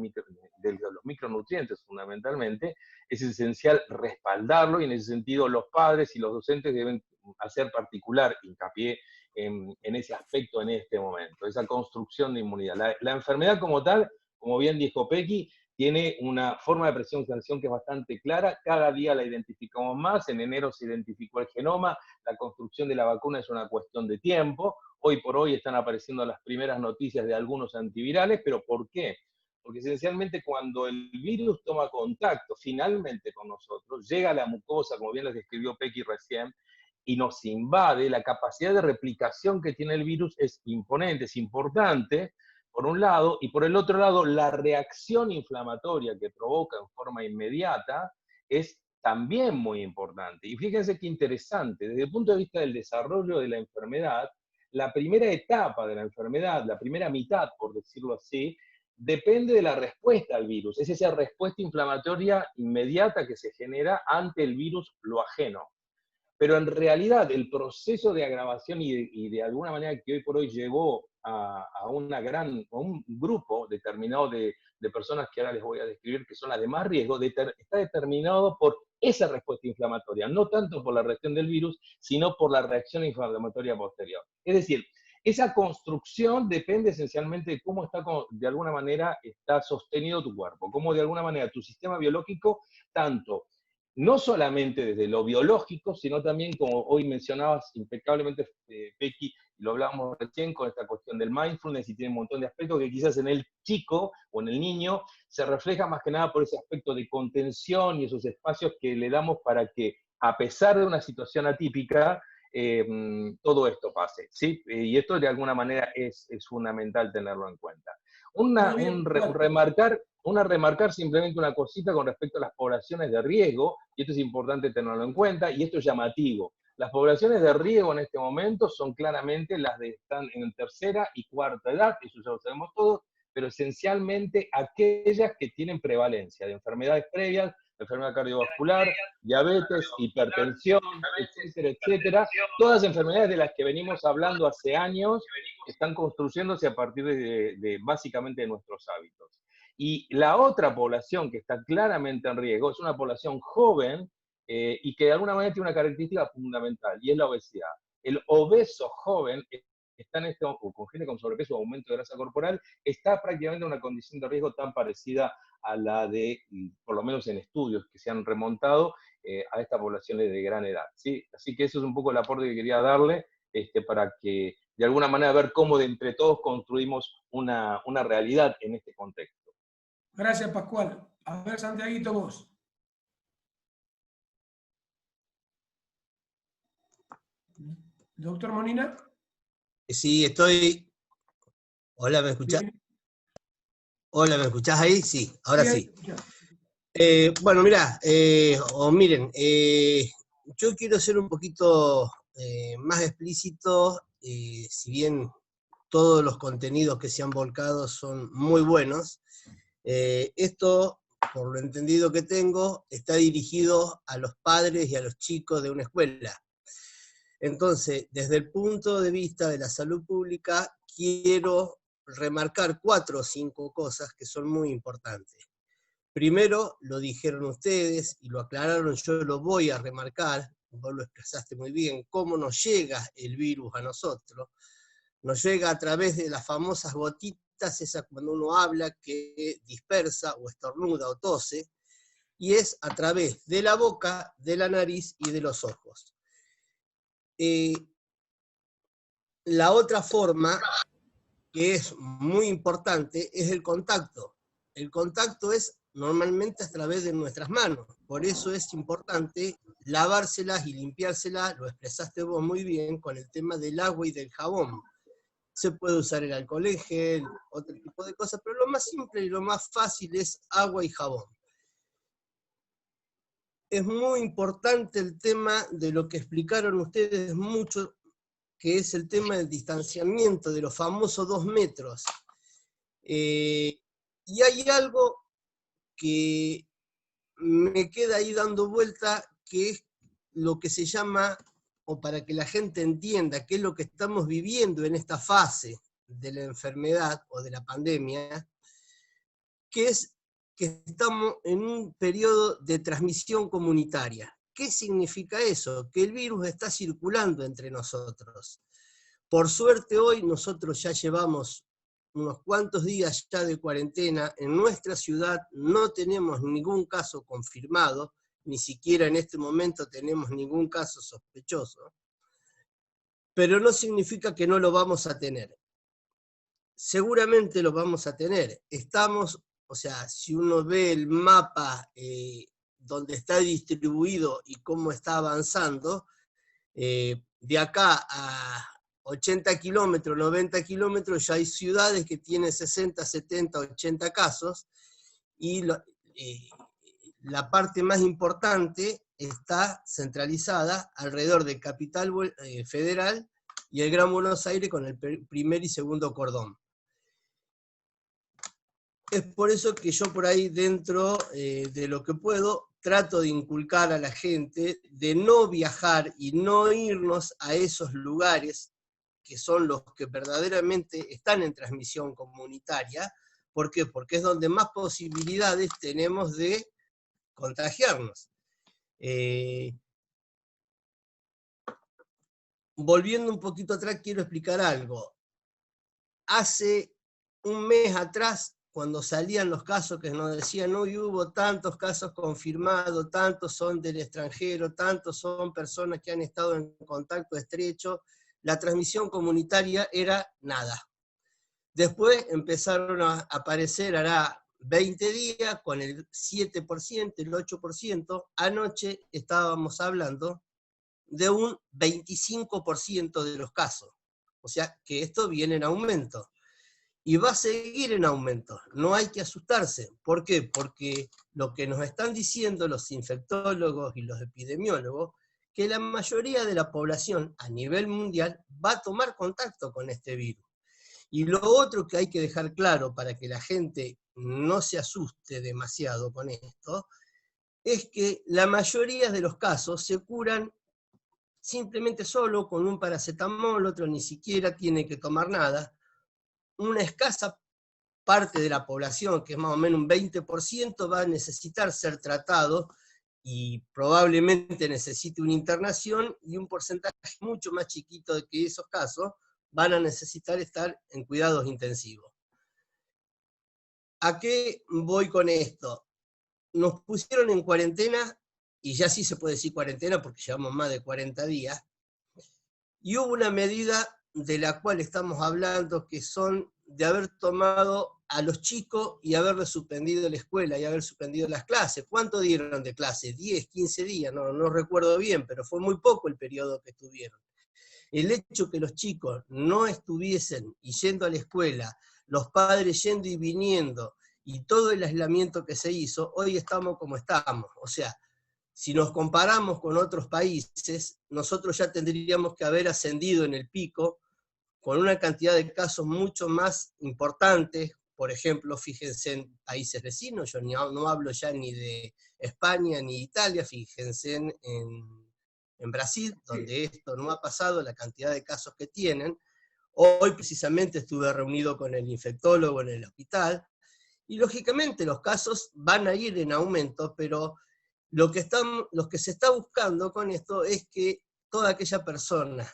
de los micronutrientes fundamentalmente, es esencial respaldarlo, y en ese sentido los padres y los docentes deben hacer particular hincapié en ese aspecto en este momento, esa construcción de inmunidad. La enfermedad como tal, como bien dijo Pequi, tiene una forma de presenciación que es bastante clara, cada día la identificamos más, en enero se identificó el genoma, la construcción de la vacuna es una cuestión de tiempo, hoy por hoy están apareciendo las primeras noticias de algunos antivirales, pero ¿por qué? Porque esencialmente cuando el virus toma contacto finalmente con nosotros, llega a la mucosa, como bien les describió Pequi recién, y nos invade, la capacidad de replicación que tiene el virus es imponente, es importante, por un lado, y por el otro lado, la reacción inflamatoria que provoca en forma inmediata es también muy importante. Y fíjense qué interesante, desde el punto de vista del desarrollo de la enfermedad, la primera etapa de la enfermedad, la primera mitad, por decirlo así, depende de la respuesta al virus. Es esa respuesta inflamatoria inmediata que se genera ante el virus lo ajeno. Pero en realidad el proceso de agravación y de alguna manera que hoy por hoy llevó a un grupo determinado de personas que ahora les voy a describir que son las de más riesgo, está determinado por esa respuesta inflamatoria, no tanto por la reacción del virus, sino por la reacción inflamatoria posterior. Es decir, esa construcción depende esencialmente de cómo de alguna manera está sostenido tu cuerpo, cómo de alguna manera tu sistema biológico, tanto no solamente desde lo biológico, sino también, como hoy mencionabas impecablemente, Pequi, lo hablábamos recién con esta cuestión del mindfulness, y tiene un montón de aspectos que quizás en el chico o en el niño se refleja más que nada por ese aspecto de contención y esos espacios que le damos para que, a pesar de una situación atípica, todo esto pase, ¿sí? Y esto de alguna manera es fundamental tenerlo en cuenta. Remarcar simplemente una cosita con respecto a las poblaciones de riesgo, y esto es importante tenerlo en cuenta, y esto es llamativo. Las poblaciones de riesgo en este momento son claramente las que están en tercera y cuarta edad, eso ya lo sabemos todos, pero esencialmente aquellas que tienen prevalencia de enfermedades previas, enfermedad cardiovascular, diabetes, hipertensión, etcétera, etcétera. Todas enfermedades de las que venimos hablando hace años están construyéndose a partir básicamente de nuestros hábitos. Y la otra población que está claramente en riesgo es una población joven y que de alguna manera tiene una característica fundamental, y es la obesidad. El obeso joven con gente con sobrepeso o aumento de grasa corporal, está prácticamente en una condición de riesgo tan parecida a la de, por lo menos en estudios que se han remontado, a esta población de gran edad, ¿sí? Así que eso es un poco el aporte que quería darle, para que de alguna manera ver cómo de entre todos construimos una realidad en este contexto. Gracias, Pascual. A ver, Santiaguito, vos. Doctor Molina. Sí, estoy Hola, ¿me escuchás? Hola, ¿me escuchás ahí? Sí, ahora sí. Bueno, mirá, miren, yo quiero ser un poquito más explícito, si bien todos los contenidos que se han volcado son muy buenos, esto, por lo entendido que tengo, está dirigido a los padres y a los chicos de una escuela. Entonces, desde el punto de vista de la salud pública, quiero remarcar 4 o 5 cosas que son muy importantes. Primero, lo dijeron ustedes y lo aclararon, yo lo voy a remarcar, vos lo expresaste muy bien, cómo nos llega el virus a nosotros. Nos llega a través de las famosas gotitas, esas cuando uno habla que dispersa o estornuda o tose, y es a través de la boca, de la nariz y de los ojos. La otra forma, que es muy importante, es el contacto. El contacto es normalmente a través de nuestras manos, por eso es importante lavárselas y limpiárselas, lo expresaste vos muy bien, con el tema del agua y del jabón. Se puede usar el alcohol en gel, otro tipo de cosas, pero lo más simple y lo más fácil es agua y jabón. Es muy importante el tema de lo que explicaron ustedes mucho, que es el tema del distanciamiento, de los famosos 2 metros. Y hay algo que me queda ahí dando vuelta, que es lo que se llama, o para que la gente entienda qué es lo que estamos viviendo en esta fase de la enfermedad o de la pandemia, que es que estamos en un periodo de transmisión comunitaria. ¿Qué significa eso? Que el virus está circulando entre nosotros. Por suerte hoy nosotros ya llevamos unos cuantos días ya de cuarentena. En nuestra ciudad no tenemos ningún caso confirmado, ni siquiera en este momento tenemos ningún caso sospechoso, pero no significa que no lo vamos a tener. Seguramente lo vamos a tener. Estamos, o sea, si uno ve el mapa donde está distribuido y cómo está avanzando, de acá a 80 kilómetros, 90 kilómetros, ya hay ciudades que tienen 60, 70, 80 casos, y la parte más importante está centralizada alrededor de Capital Federal y el Gran Buenos Aires con el primer y segundo cordón. Es por eso que yo por ahí dentro de lo que puedo trato de inculcar a la gente de no viajar y no irnos a esos lugares que son los que verdaderamente están en transmisión comunitaria. ¿Por qué? Porque es donde más posibilidades tenemos de contagiarnos. Volviendo un poquito atrás, quiero explicar algo. Hace un mes atrás, cuando salían los casos que nos decían, hoy hubo tantos casos confirmados, tantos son del extranjero, tantos son personas que han estado en contacto estrecho, la transmisión comunitaria era nada. Después empezaron a aparecer, hará 20 días, con el 7%, el 8%, anoche estábamos hablando de un 25% de los casos. O sea que esto viene en aumento. Y va a seguir en aumento, no hay que asustarse. ¿Por qué? Porque lo que nos están diciendo los infectólogos y los epidemiólogos, que la mayoría de la población a nivel mundial va a tomar contacto con este virus. Y lo otro que hay que dejar claro para que la gente no se asuste demasiado con esto, es que la mayoría de los casos se curan simplemente solo con un paracetamol, otro ni siquiera tiene que tomar nada. Una escasa parte de la población, que es más o menos un 20%, va a necesitar ser tratado y probablemente necesite una internación, y un porcentaje mucho más chiquito de que esos casos van a necesitar estar en cuidados intensivos. ¿A qué voy con esto? Nos pusieron en cuarentena, y ya sí se puede decir cuarentena porque llevamos más de 40 días, y hubo una medida de la cual estamos hablando, que son de haber tomado a los chicos y haberles suspendido la escuela y haber suspendido las clases. ¿Cuánto dieron de clase? 10, 15 días, no recuerdo bien, pero fue muy poco el periodo que estuvieron. El hecho que los chicos no estuviesen yendo a la escuela, los padres yendo y viniendo, y todo el aislamiento que se hizo, hoy estamos como estamos. O sea, si nos comparamos con otros países, nosotros ya tendríamos que haber ascendido en el pico con una cantidad de casos mucho más importantes. Por ejemplo, fíjense en países vecinos, yo no hablo ya ni de España ni de Italia, fíjense en Brasil, donde esto no ha pasado, la cantidad de casos que tienen. Hoy precisamente estuve reunido con el infectólogo en el hospital, y lógicamente los casos van a ir en aumento, pero lo que se está buscando con esto es que toda aquella persona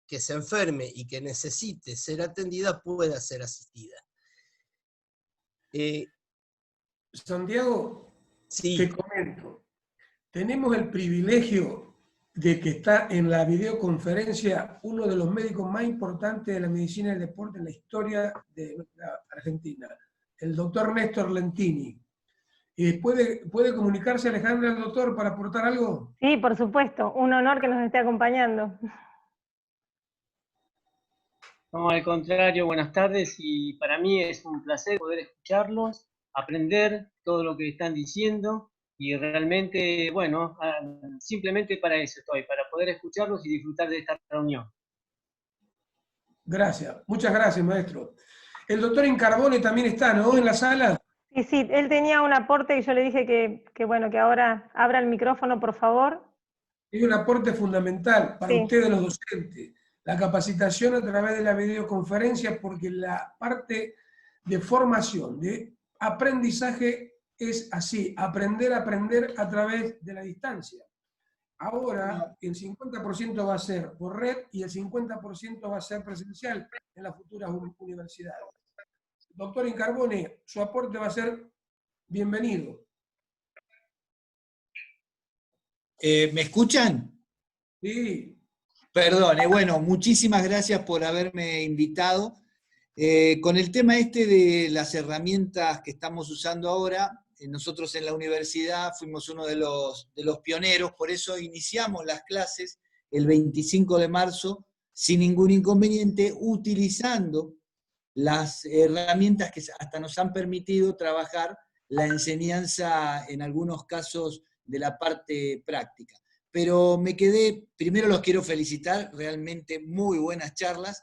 que se enferme y que necesite ser atendida pueda ser asistida. Santiago, Sí. te comento, tenemos el privilegio de que está en la videoconferencia uno de los médicos más importantes de la medicina del deporte en la historia de nuestra Argentina, el doctor Néstor Lentini. ¿Puede comunicarse Alejandra al doctor para aportar algo? Sí, por supuesto, un honor que nos esté acompañando. No, al contrario, buenas tardes, y para mí es un placer poder escucharlos, aprender todo lo que están diciendo, y realmente, bueno, simplemente para eso estoy, para poder escucharlos y disfrutar de esta reunión. Gracias, muchas gracias, maestro. El doctor Incarbone también está, ¿no?, en la sala. Sí, sí, él tenía un aporte y yo le dije que bueno, que ahora abra el micrófono, por favor. Es un aporte fundamental para Sí. ustedes los docentes, la capacitación a través de la videoconferencia, porque la parte de formación, de aprendizaje es así, aprender a través de la distancia. Ahora el 50% va a ser por red y el 50% va a ser presencial en las futuras universidades. Doctor Incarbone, su aporte va a ser bienvenido. ¿Me escuchan? Sí. Perdón, bueno, muchísimas gracias por haberme invitado. Con el tema este de las herramientas que estamos usando ahora, nosotros en la universidad fuimos uno de los pioneros, por eso iniciamos las clases el 25 de marzo sin ningún inconveniente, utilizando las herramientas que hasta nos han permitido trabajar la enseñanza, en algunos casos, de la parte práctica. Pero me quedé, primero los quiero felicitar, realmente muy buenas charlas.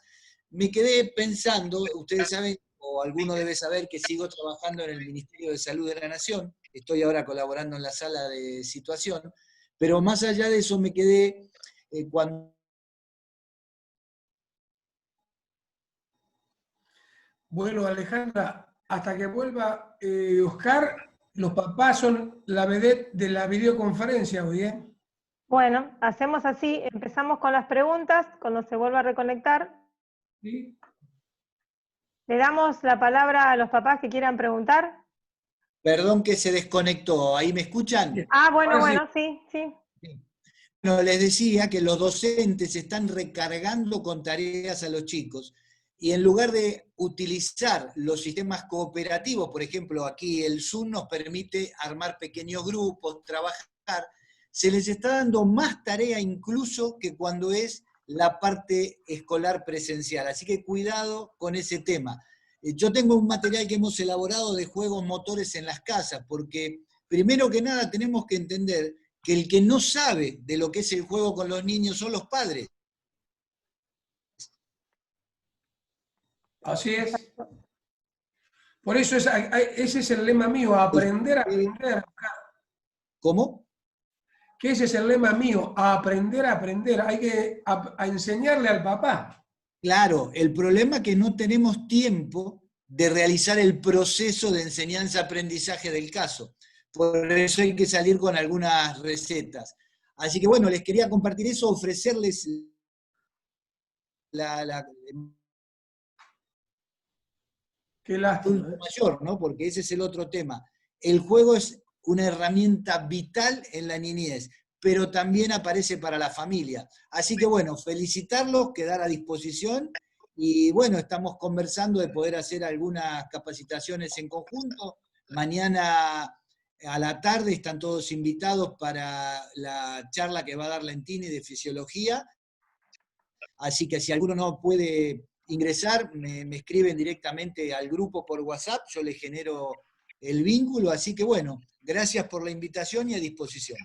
Me quedé pensando, ustedes saben, o alguno debe saber, que sigo trabajando en el Ministerio de Salud de la Nación, estoy ahora colaborando en la sala de situación, pero más allá de eso me quedé cuando... Bueno, Alejandra, hasta que vuelva Oscar, los papás son la vedette de la videoconferencia hoy, ¿eh? Bueno, hacemos así, empezamos con las preguntas, cuando se vuelva a reconectar. ¿Sí? Le damos la palabra a los papás que quieran preguntar. Perdón que se desconectó, ¿ahí me escuchan? Ah, bueno, Ahora bueno, sí. Bueno, les decía que los docentes están recargando con tareas a los chicos, y en lugar de utilizar los sistemas cooperativos, por ejemplo, aquí el Zoom nos permite armar pequeños grupos, trabajar, se les está dando más tarea incluso que cuando es la parte escolar presencial. Así que cuidado con ese tema. Yo tengo un material que hemos elaborado de juegos motores en las casas, porque primero que nada tenemos que entender que el que no sabe de lo que es el juego con los niños son los padres. Así es. Por eso ese es el lema mío, aprender a aprender. ¿Cómo? Que ese es el lema mío, a aprender a aprender. Hay que a enseñarle al papá. Claro, el problema es que no tenemos tiempo de realizar el proceso de enseñanza-aprendizaje del caso. Por eso hay que salir con algunas recetas. Así que bueno, les quería compartir eso, ofrecerles Qué lástima, mayor, ¿no? Porque ese es el otro tema. El juego es una herramienta vital en la niñez, pero también aparece para la familia. Así que bueno, felicitarlos, quedar a disposición, y bueno, estamos conversando de poder hacer algunas capacitaciones en conjunto. Mañana a la tarde están todos invitados para la charla que va a dar Lentini de fisiología, Así que si alguno no puede ingresar, me escriben directamente al grupo por WhatsApp, yo les genero el vínculo, así que bueno, gracias por la invitación y a disposición.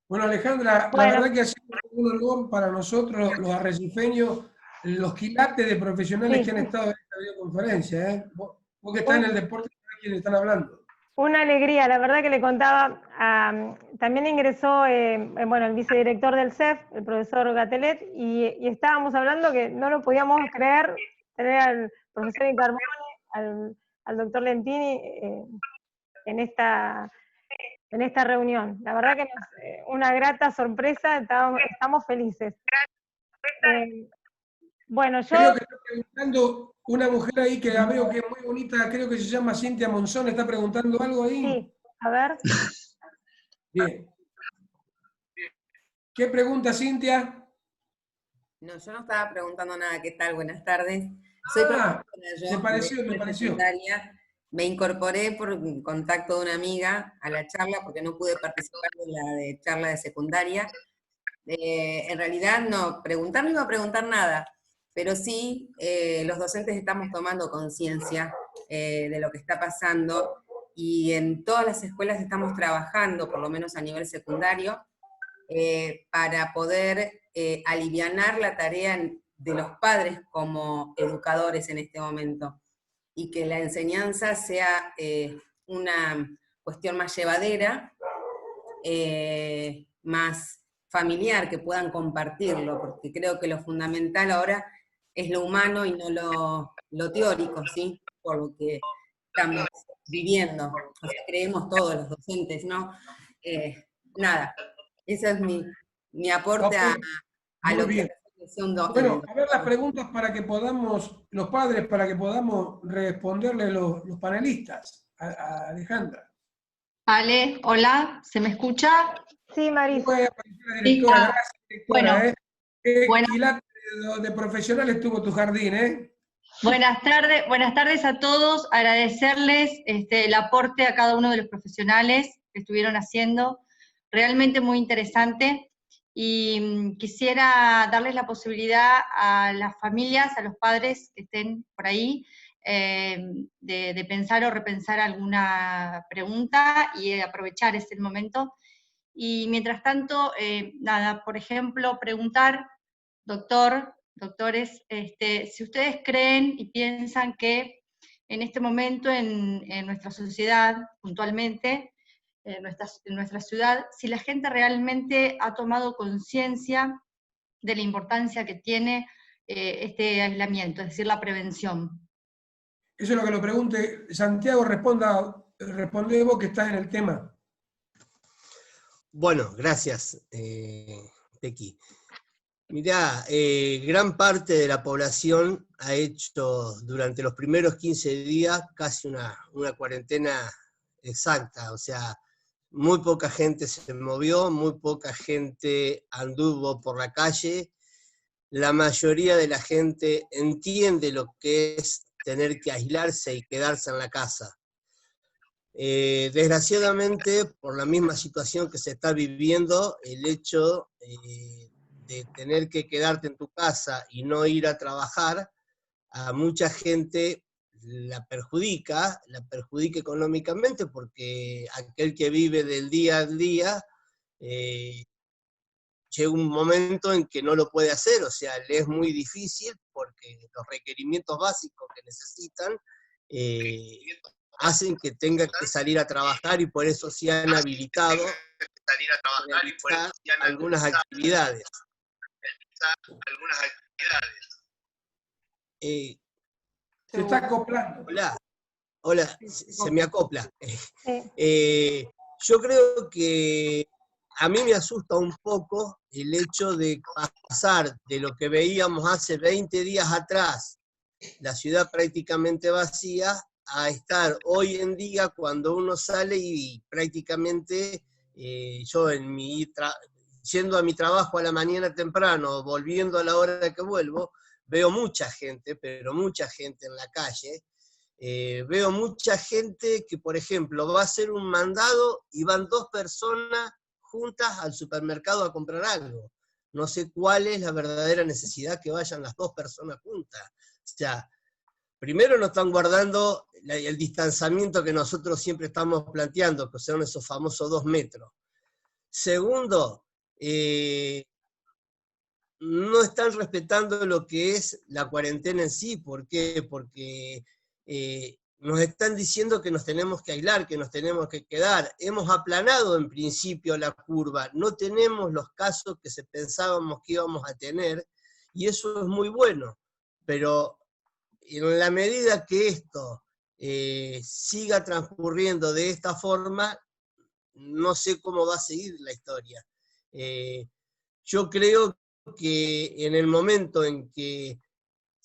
Bueno, Alejandra, Bueno. la verdad que ha sido un honor para nosotros, los arrecifeños, los quilates de profesionales Sí. que han estado en esta videoconferencia. ¿Eh? Vos que estás en el deporte, sabés quiénes están hablando. Una alegría, la verdad que le contaba, también ingresó bueno, el vicedirector del CEF, el profesor Gatelet, y estábamos hablando que no lo podíamos creer, tener al profesor Incarbone, al doctor Lentini en esta reunión. La verdad que es una grata sorpresa, estamos felices. Bueno, yo... Creo que está preguntando una mujer ahí que la veo que es muy bonita, creo que se llama Cintia Monzón, ¿está preguntando algo ahí? Sí, a ver. Bien. ¿Qué pregunta, Cintia? No, yo no estaba preguntando nada. ¿Qué tal? Buenas tardes. Soy profesora yo, me pareció. secundaria. Me incorporé por contacto de una amiga a la charla porque no pude participar de la charla de secundaria. En realidad no iba a preguntar nada, pero sí los docentes estamos tomando conciencia de lo que está pasando y en todas las escuelas estamos trabajando, por lo menos a nivel secundario, para poder alivianar la tarea de los padres como educadores en este momento, y que la enseñanza sea una cuestión más llevadera, más familiar, que puedan compartirlo, porque creo que lo fundamental ahora es lo humano y no lo teórico, ¿sí? Por lo que estamos viviendo. O sea, creemos todos los docentes, ¿no? Nada, ese es mi aporte a lo que es un Bueno, a ver las preguntas para que podamos, los padres, para que podamos responderle los panelistas a Alejandra. Ale, hola, ¿se me escucha? Sí, Marisa. Directora, gracias, directora. Bueno, ¿Qué quilate de profesionales tuvo tu jardín, eh? Buenas tardes a todos, agradecerles el aporte a cada uno de los profesionales que estuvieron haciendo, realmente muy interesante, y quisiera darles la posibilidad a las familias, a los padres que estén por ahí, de pensar o repensar alguna pregunta y aprovechar este momento. Y mientras tanto, nada, por ejemplo, preguntar, doctores, si ustedes creen y piensan que en este momento en nuestra sociedad, puntualmente, en nuestra ciudad, si la gente realmente ha tomado conciencia de la importancia que tiene este aislamiento, es decir, la prevención. Eso es lo que lo pregunte. Santiago, responde vos que estás en el tema. Bueno, gracias, Pequi. Mirá, gran parte de la población ha hecho durante los primeros 15 días casi una cuarentena exacta, o sea, muy poca gente se movió, muy poca gente anduvo por la calle, la mayoría de la gente entiende lo que es tener que aislarse y quedarse en la casa. Desgraciadamente, por la misma situación que se está viviendo, el hecho de tener que quedarte en tu casa y no ir a trabajar, a mucha gente la perjudica económicamente, porque aquel que vive del día al día, llega un momento en que no lo puede hacer, o sea, le es muy difícil porque los requerimientos básicos que necesitan hacen que tenga que salir a trabajar, y por eso se han habilitado algunas actividades. Se está acoplando. Hola, se me acopla. Yo creo que a mí me asusta un poco el hecho de pasar de lo que veíamos hace 20 días atrás, la ciudad prácticamente vacía, a estar hoy en día cuando uno sale y prácticamente yo yendo a mi trabajo a la mañana temprano, volviendo a la hora que vuelvo, veo mucha gente, pero mucha gente en la calle. Veo mucha gente que, por ejemplo, va a hacer un mandado y van 2 personas juntas al supermercado a comprar algo. No sé cuál es la verdadera necesidad que vayan las dos personas juntas. O sea, primero no están guardando el distanciamiento que nosotros siempre estamos planteando, que son esos famosos 2 metros. Segundo, no están respetando lo que es la cuarentena en sí. ¿Por qué? Porque nos están diciendo que nos tenemos que aislar, que nos tenemos que quedar. Hemos aplanado en principio la curva, no tenemos los casos que se pensábamos que íbamos a tener, y eso es muy bueno, pero en la medida que esto siga transcurriendo de esta forma, no sé cómo va a seguir la historia. Yo creo que en el momento en que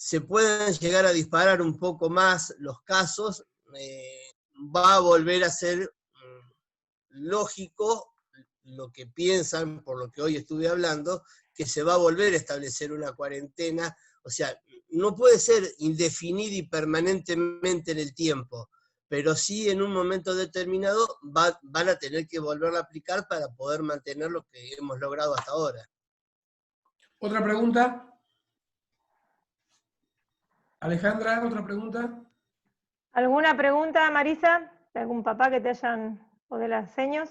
se puedan llegar a disparar un poco más los casos, va a volver a ser lógico lo que piensan, por lo que hoy estuve hablando, que se va a volver a establecer una cuarentena. O sea, no puede ser indefinida y permanentemente en el tiempo, pero sí en un momento determinado van a tener que volverla a aplicar para poder mantener lo que hemos logrado hasta ahora. ¿Otra pregunta? Alejandra, ¿otra pregunta? ¿Alguna pregunta, Marisa? ¿De algún papá que te hayan, o de las seños?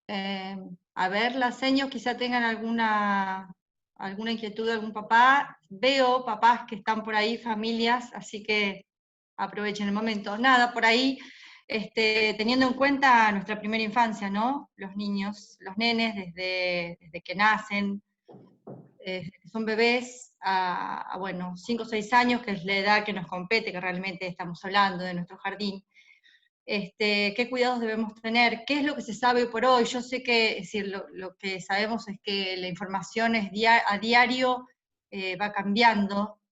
A ver, las seños quizá tengan alguna inquietud de algún papá. Veo papás que están por ahí, familias, así que aprovechen el momento. Nada, por ahí, teniendo en cuenta nuestra primera infancia, ¿no? Los niños, los nenes, desde que nacen, que son bebés, bueno, 5 o 6 años, que es la edad que nos compete, que realmente estamos hablando de nuestro jardín. ¿Qué cuidados debemos tener? ¿Qué es lo que se sabe por hoy? Yo sé que, es decir, lo que sabemos es que la información es a diario, va cambiando,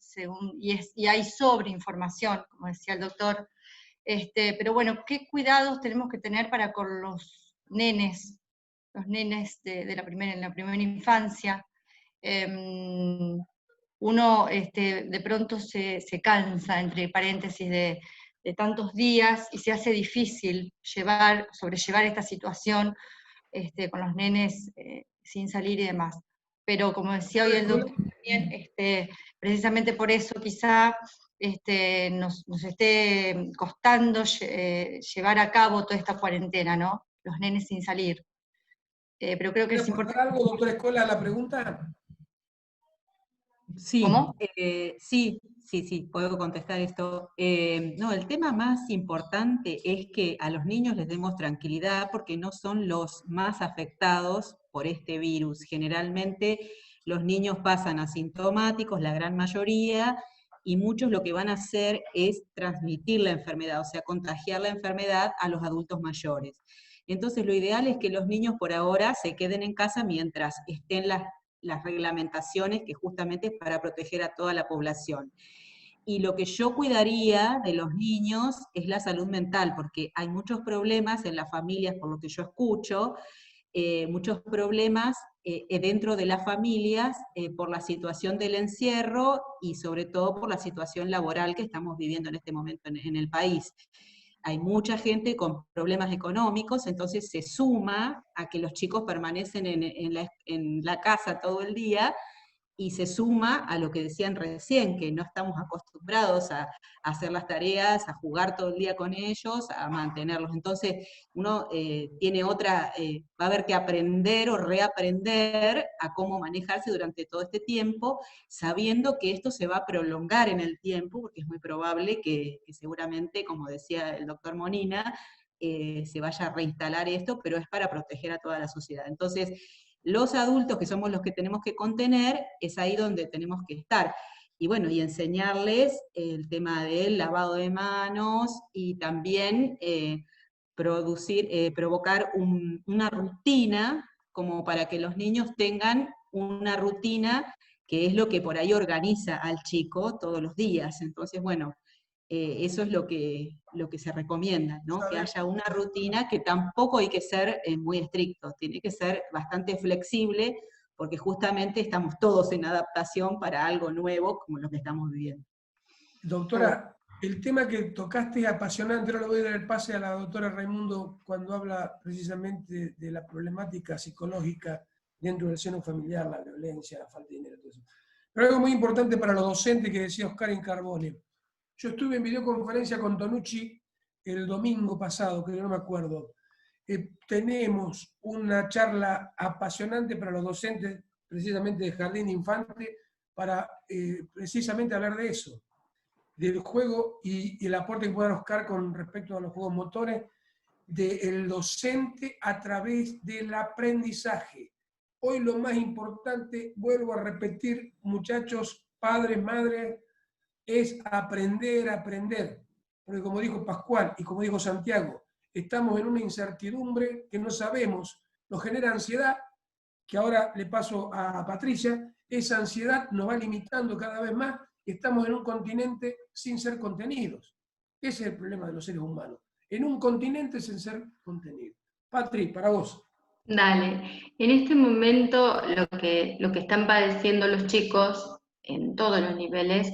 y hay sobreinformación, como decía el doctor. Pero bueno, ¿qué cuidados tenemos que tener para con los nenes de la primera infancia? Uno de pronto se cansa, entre paréntesis, de tantos días, y se hace difícil sobrellevar esta situación con los nenes sin salir y demás. Pero como decía hoy el doctor también, precisamente por eso quizá nos esté costando llevar a cabo toda esta cuarentena, ¿no? Los nenes sin salir. Pero creo que es importante. ¿Algo, doctora Escola, a la pregunta? Sí, ¿Cómo? sí, puedo contestar esto. No, el tema más importante es que a los niños les demos tranquilidad porque no son los más afectados por este virus. Generalmente los niños pasan asintomáticos, la gran mayoría, y muchos lo que van a hacer es transmitir la enfermedad, o sea, contagiar la enfermedad a los adultos mayores. Entonces lo ideal es que los niños por ahora se queden en casa mientras estén las reglamentaciones, que justamente es para proteger a toda la población. Y lo que yo cuidaría de los niños es la salud mental, porque hay muchos problemas en las familias, por lo que yo escucho, muchos problemas dentro de las familias por la situación del encierro y sobre todo por la situación laboral que estamos viviendo en este momento en el país. Hay mucha gente con problemas económicos, entonces se suma a que los chicos permanecen en la casa todo el día, y se suma a lo que decían recién, que no estamos acostumbrados a hacer las tareas, a jugar todo el día con ellos, a mantenerlos. Entonces uno tiene va a haber que aprender o reaprender a cómo manejarse durante todo este tiempo, sabiendo que esto se va a prolongar en el tiempo, porque es muy probable que seguramente, como decía el doctor Monina, se vaya a reinstalar esto, pero es para proteger a toda la sociedad. Entonces, los adultos, que somos los que tenemos que contener, es ahí donde tenemos que estar. Y bueno, y enseñarles el tema del lavado de manos, y también provocar una rutina, como para que los niños tengan una rutina que es lo que por ahí organiza al chico todos los días. Entonces, bueno, eso es lo que se recomienda, ¿no? Que haya una rutina, que tampoco hay que ser muy estrictos, tiene que ser bastante flexible, porque justamente estamos todos en adaptación para algo nuevo como lo que estamos viviendo. Doctora, el tema que tocaste es apasionante. Ahora le voy a dar el pase a la doctora Raimundo cuando habla precisamente de la problemática psicológica dentro del seno familiar, la violencia, la falta de dinero, todo eso. Pero algo muy importante para los docentes que decía Oscar Incarbone. Yo estuve en videoconferencia con Tonucci el domingo pasado, que no me acuerdo. Tenemos una charla apasionante para los docentes, precisamente de jardín infante, para precisamente hablar de eso, del juego y el aporte que puede dar Oscar con respecto a los juegos motores, del docente a través del aprendizaje. Hoy lo más importante, vuelvo a repetir, muchachos, padres, madres, es aprender, aprender. Porque como dijo Pascual y como dijo Santiago, estamos en una incertidumbre que no sabemos, nos genera ansiedad, que ahora le paso a Patricia, esa ansiedad nos va limitando cada vez más y estamos en un continente sin ser contenidos. Ese es el problema de los seres humanos. En un continente sin ser contenido. Patri, para vos. Dale. En este momento lo que están padeciendo los chicos en todos los niveles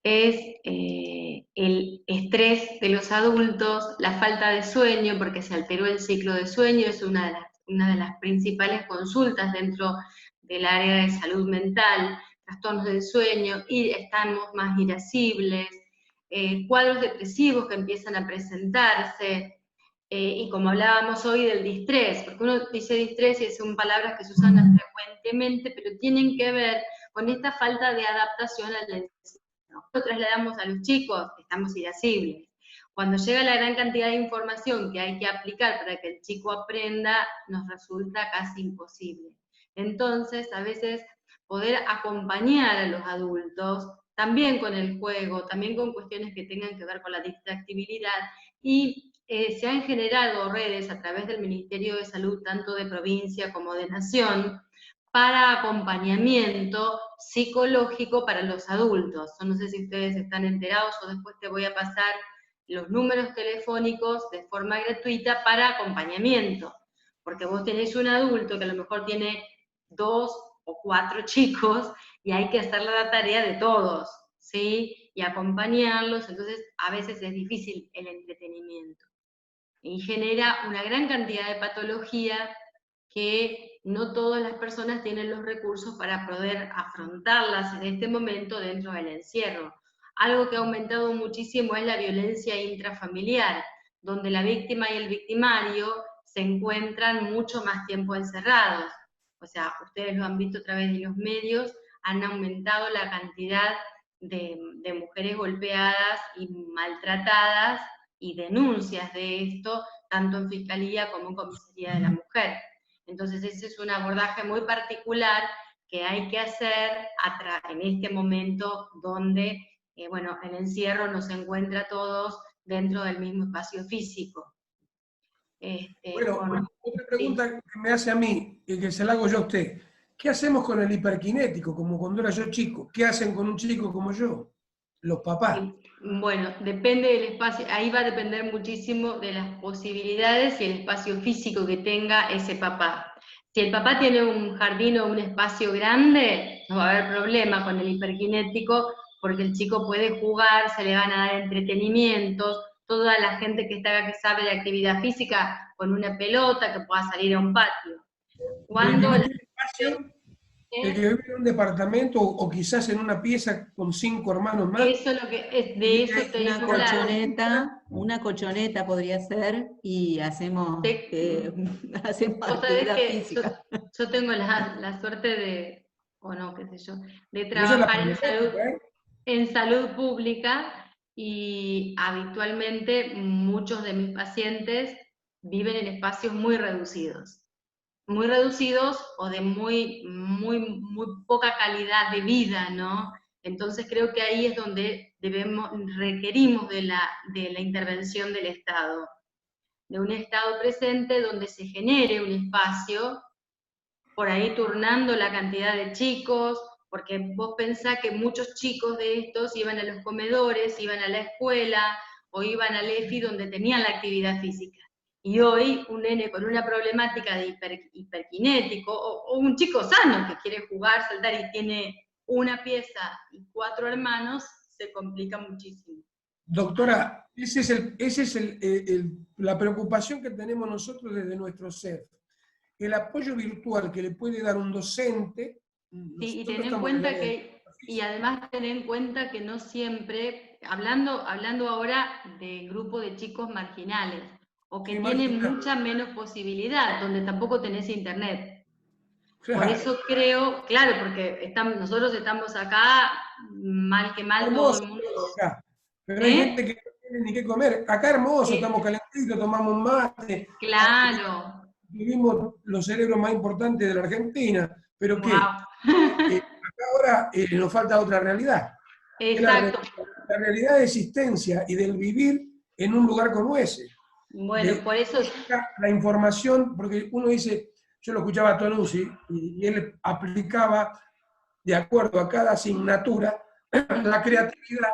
es el estrés de los adultos, la falta de sueño, porque se alteró el ciclo de sueño, es una de las principales consultas dentro del área de salud mental, trastornos del sueño, y estamos más irascibles, cuadros depresivos que empiezan a presentarse, y como hablábamos hoy del distrés, porque uno dice distrés y son palabras que se usan frecuentemente, pero tienen que ver con esta falta de adaptación al encierro. Nosotros trasladamos a los chicos, estamos irascibles. Cuando llega la gran cantidad de información que hay que aplicar para que el chico aprenda, nos resulta casi imposible. Entonces, a veces, poder acompañar a los adultos, también con el juego, también con cuestiones que tengan que ver con la distractibilidad, y se han generado redes a través del Ministerio de Salud, tanto de provincia como de nación, para acompañamiento psicológico para los adultos. Yo no sé si ustedes están enterados, o después te voy a pasar los números telefónicos de forma gratuita para acompañamiento, porque vos tenés un adulto que a lo mejor tiene 2 o 4 chicos y hay que hacer la tarea de todos, ¿sí? Y acompañarlos, entonces a veces es difícil el entretenimiento. Y genera una gran cantidad de patología que no todas las personas tienen los recursos para poder afrontarlas en este momento dentro del encierro. Algo que ha aumentado muchísimo es la violencia intrafamiliar, donde la víctima y el victimario se encuentran mucho más tiempo encerrados. O sea, ustedes lo han visto a través de los medios, han aumentado la cantidad de mujeres golpeadas y maltratadas y denuncias de esto, tanto en Fiscalía como en Comisaría de la Mujer. Entonces ese es un abordaje muy particular que hay que hacer en este momento donde, bueno, el encierro nos encuentra a todos dentro del mismo espacio físico. Bueno, otra pregunta que me hace a mí, y que se la hago yo a usted. ¿Qué hacemos con el hiperkinético, como cuando era yo chico? ¿Qué hacen con un chico como yo? Los papás. Bueno, depende del espacio, ahí va a depender muchísimo de las posibilidades y el espacio físico que tenga ese papá. Si el papá tiene un jardín o un espacio grande, no va a haber problema con el hiperkinético, porque el chico puede jugar, se le van a dar entretenimientos, toda la gente que sabe de actividad física, con una pelota, que pueda salir a un patio. Cuando el que vive en un departamento o quizás en una pieza con 5 hermanos más. Eso es lo que es, de eso te una colchoneta, una colchoneta podría ser, y hacemos, hacemos actividad física. Yo tengo la suerte de, o no, qué sé yo, de trabajar en salud pública, y habitualmente muchos de mis pacientes viven en espacios muy reducidos o de muy poca calidad de vida, ¿no? Entonces creo que ahí es donde requerimos de la intervención del Estado, de un Estado presente donde se genere un espacio, por ahí turnando la cantidad de chicos, porque vos pensás que muchos chicos de estos iban a los comedores, iban a la escuela, o iban al EFI donde tenían la actividad física. Y hoy un nene con una problemática de hiperkinético, o un chico sano que quiere jugar, saltar y tiene una pieza y 4 hermanos, se complica muchísimo. Doctora, esa es la preocupación que tenemos nosotros desde nuestro ser. el apoyo virtual que le puede dar un docente. Sí, y ten en cuenta que, y además ten en cuenta que no siempre, hablando ahora de grupo de chicos marginales, o que tienen mucha menos posibilidad, donde tampoco tenés internet. Claro. Por eso creo, claro, porque nosotros estamos acá, mal que mal, hermoso, todo el mundo. Acá. Pero hay gente que no tiene ni qué comer. Acá hermoso, estamos calentitos, tomamos mate. Claro. Vivimos los cerebros más importantes de la Argentina. Pero wow. ¿qué? Acá ahora nos falta otra realidad. Exacto. La realidad de existencia y del vivir en un lugar como ese. Bueno, por eso... La información, porque uno dice, yo lo escuchaba a Tonucci, y él aplicaba, de acuerdo a cada asignatura, la creatividad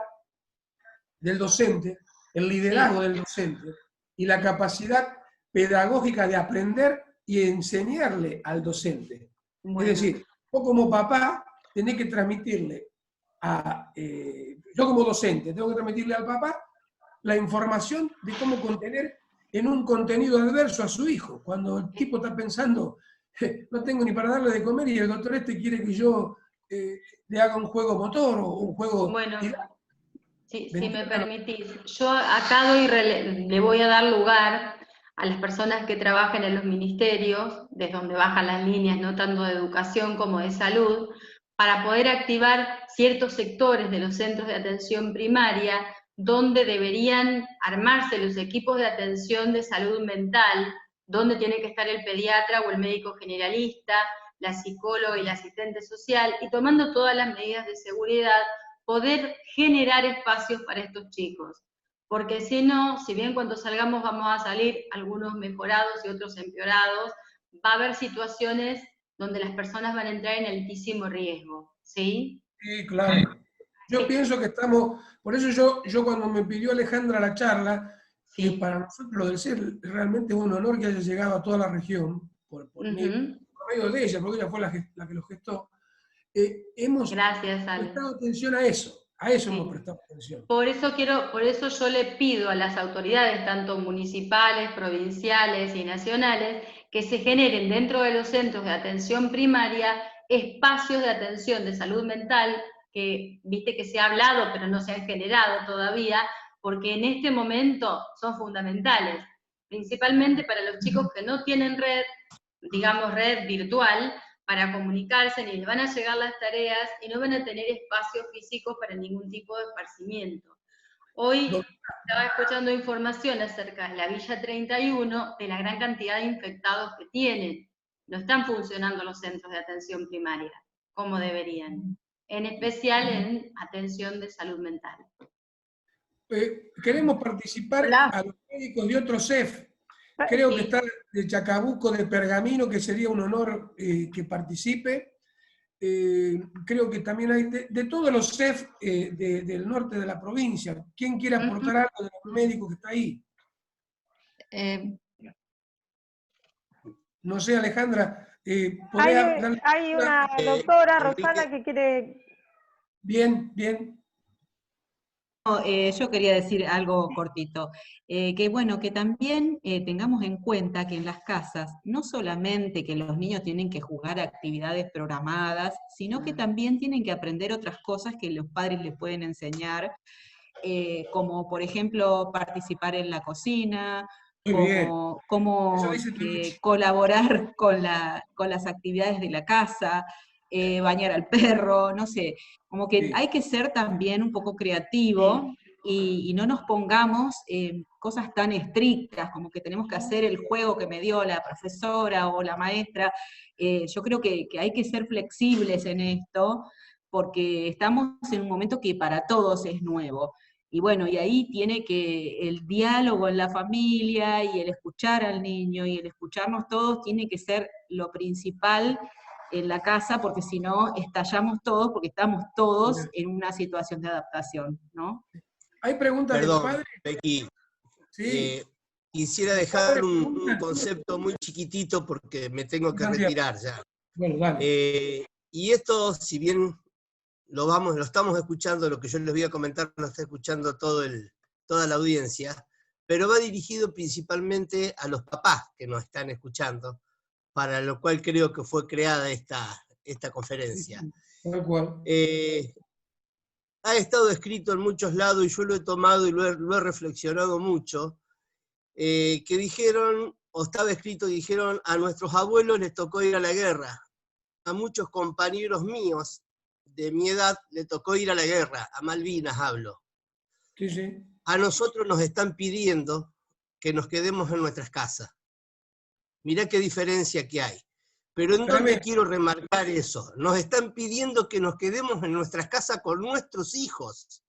del docente, el liderazgo del docente, y la capacidad pedagógica de aprender y enseñarle al docente. Bueno. Es decir, vos como papá tenés que transmitirle yo como docente tengo que transmitirle al papá la información de cómo contener en un contenido adverso a su hijo. Cuando el tipo está pensando, no tengo ni para darle de comer y el doctor quiere que yo le haga un juego motor o un juego... Bueno, si me permitís, yo acá le voy a dar lugar a las personas que trabajan en los ministerios, desde donde bajan las líneas, no tanto de educación como de salud, para poder activar ciertos sectores de los centros de atención primaria, donde deberían armarse los equipos de atención de salud mental, donde tiene que estar el pediatra o el médico generalista, la psicóloga y la asistente social, y tomando todas las medidas de seguridad, poder generar espacios para estos chicos. Porque si no, si bien cuando salgamos vamos a salir algunos mejorados y otros empeorados, va a haber situaciones donde las personas van a entrar en altísimo riesgo, ¿sí? Sí, claro. Yo pienso que estamos, por eso yo cuando me pidió Alejandra la charla, que para nosotros lo del CEF realmente es un honor que haya llegado a toda la región, por medio de ella, porque ella fue la que lo gestó, hemos prestado atención a eso hemos prestado atención. Por eso yo le pido a las autoridades, tanto municipales, provinciales y nacionales, que se generen dentro de los centros de atención primaria espacios de atención de salud mental, que viste que se ha hablado pero no se han generado todavía, porque en este momento son fundamentales, principalmente para los chicos que no tienen red, digamos red virtual, para comunicarse, ni les van a llegar las tareas y no van a tener espacios físicos para ningún tipo de esparcimiento. Hoy estaba escuchando información acerca de la Villa 31, de la gran cantidad de infectados que tienen. No están funcionando los centros de atención primaria como deberían, en especial en atención de salud mental. Queremos participar a los médicos de otro CEF. Creo que está de Chacabuco, de Pergamino, que sería un honor que participe. Creo que también hay de todos los CEF del norte de la provincia. ¿Quién quiere aportar algo de los médicos que está ahí? No sé, Alejandra. Hay una doctora, Rosana, que quiere... Bien, bien. Yo quería decir algo cortito, que bueno, que también tengamos en cuenta que en las casas, no solamente que los niños tienen que jugar a actividades programadas, sino que también tienen que aprender otras cosas que los padres les pueden enseñar, como por ejemplo participar en la cocina, como colaborar con las actividades de la casa, bañar al perro, no sé, como que hay que ser también un poco creativo y no nos pongamos cosas tan estrictas, como que tenemos que hacer el juego que me dio la profesora o la maestra. Yo creo que hay que ser flexibles en esto, porque estamos en un momento que para todos es nuevo. Y bueno, y ahí tiene que el diálogo en la familia y el escuchar al niño y el escucharnos todos tiene que ser lo principal en la casa, porque si no estallamos todos, porque estamos todos en una situación de adaptación, ¿no? ¿Hay preguntas del padre? Becky, sí. Quisiera dejar un concepto muy chiquitito porque me tengo que retirar ya. Bueno, dale. Y esto, si bien lo estamos escuchando, lo que yo les voy a comentar lo está escuchando toda la audiencia, pero va dirigido principalmente a los papás que nos están escuchando, para lo cual creo que fue creada esta conferencia. Tal cual. Ha estado escrito en muchos lados y yo lo he tomado y lo he reflexionado mucho, que dijeron, o estaba escrito, dijeron, a nuestros abuelos les tocó ir a la guerra, a muchos compañeros míos de mi edad le tocó ir a la guerra, a Malvinas hablo. Sí, sí. A nosotros nos están pidiendo que nos quedemos en nuestras casas. Mirá qué diferencia que hay. Pero ¿en dónde quiero remarcar eso? Nos están pidiendo que nos quedemos en nuestras casas con nuestros hijos,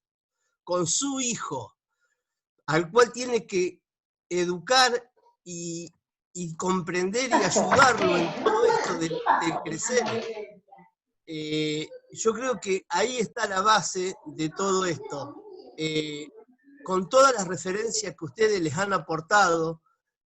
con su hijo, al cual tiene que educar y comprender y ayudarlo en todo esto de crecer. Yo creo que ahí está la base de todo esto. Con todas las referencias que ustedes les han aportado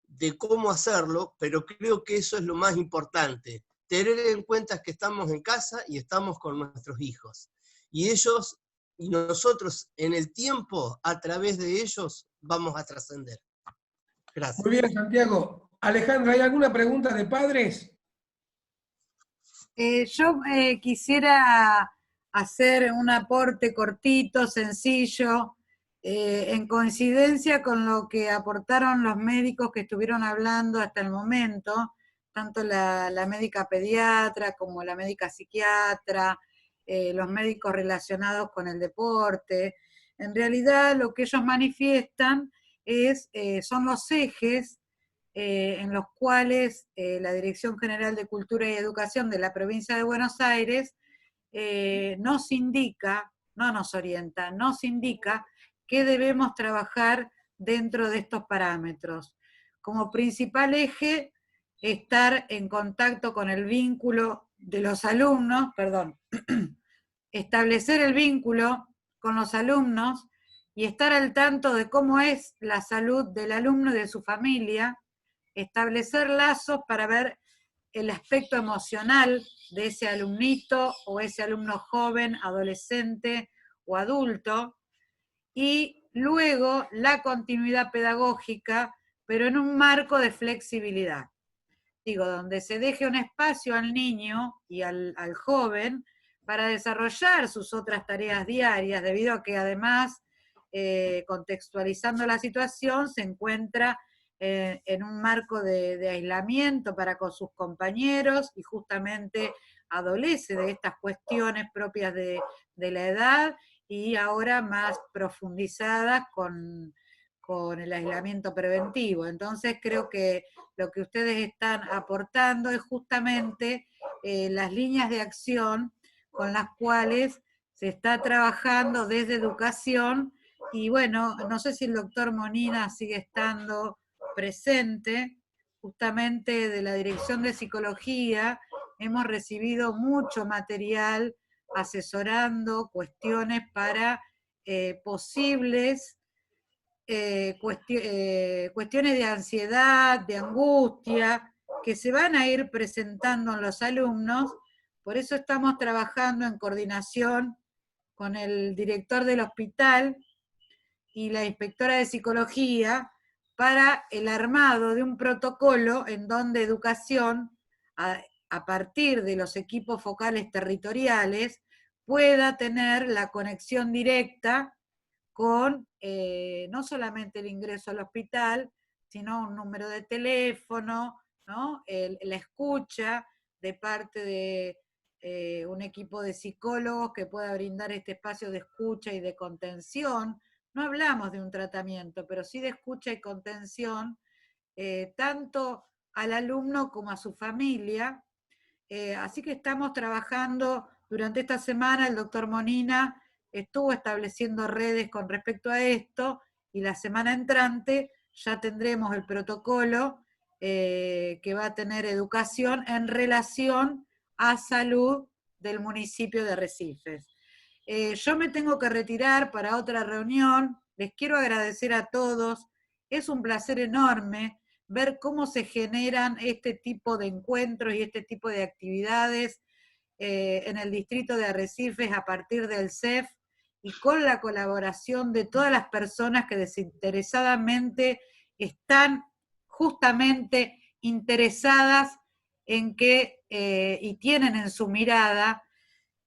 de cómo hacerlo, pero creo que eso es lo más importante. Tener en cuenta que estamos en casa y estamos con nuestros hijos. Y ellos y nosotros en el tiempo, a través de ellos, vamos a trascender. Gracias. Muy bien, Santiago. Alejandra, ¿hay alguna pregunta de padres? Yo quisiera hacer un aporte cortito, sencillo, en coincidencia con lo que aportaron los médicos que estuvieron hablando hasta el momento, tanto la médica pediatra como la médica psiquiatra, los médicos relacionados con el deporte. En realidad lo que ellos manifiestan son los ejes en los cuales la Dirección General de Cultura y Educación de la provincia de Buenos Aires nos indica, no nos orienta, nos indica que debemos trabajar dentro de estos parámetros. Como principal eje, estar en contacto con el vínculo de los alumnos, establecer el vínculo con los alumnos y estar al tanto de cómo es la salud del alumno y de su familia, establecer lazos para ver el aspecto emocional de ese alumnito o ese alumno joven, adolescente o adulto, y luego la continuidad pedagógica, pero en un marco de flexibilidad. Digo, donde se deje un espacio al niño y al joven para desarrollar sus otras tareas diarias, debido a que además, contextualizando la situación, se encuentra en un marco de aislamiento para con sus compañeros y justamente adolece de estas cuestiones propias de la edad y ahora más profundizadas con el aislamiento preventivo. Entonces creo que lo que ustedes están aportando es justamente las líneas de acción con las cuales se está trabajando desde educación y bueno, no sé si el doctor Monina sigue estando presente, justamente de la Dirección de Psicología, hemos recibido mucho material asesorando cuestiones para posibles cuestiones de ansiedad, de angustia, que se van a ir presentando en los alumnos. Por eso estamos trabajando en coordinación con el director del hospital y la inspectora de psicología para el armado de un protocolo en donde educación, a partir de los equipos focales territoriales, pueda tener la conexión directa con no solamente el ingreso al hospital, sino un número de teléfono, ¿no? La escucha de parte de un equipo de psicólogos que pueda brindar este espacio de escucha y de contención. No hablamos de un tratamiento, pero sí de escucha y contención, tanto al alumno como a su familia. Así que estamos trabajando durante esta semana, el doctor Monina estuvo estableciendo redes con respecto a esto, y la semana entrante ya tendremos el protocolo que va a tener educación en relación a salud del municipio de Arrecifes. Yo me tengo que retirar para otra reunión, les quiero agradecer a todos, es un placer enorme ver cómo se generan este tipo de encuentros y este tipo de actividades en el distrito de Arrecifes a partir del CEF y con la colaboración de todas las personas que desinteresadamente están justamente interesadas en que, y tienen en su mirada,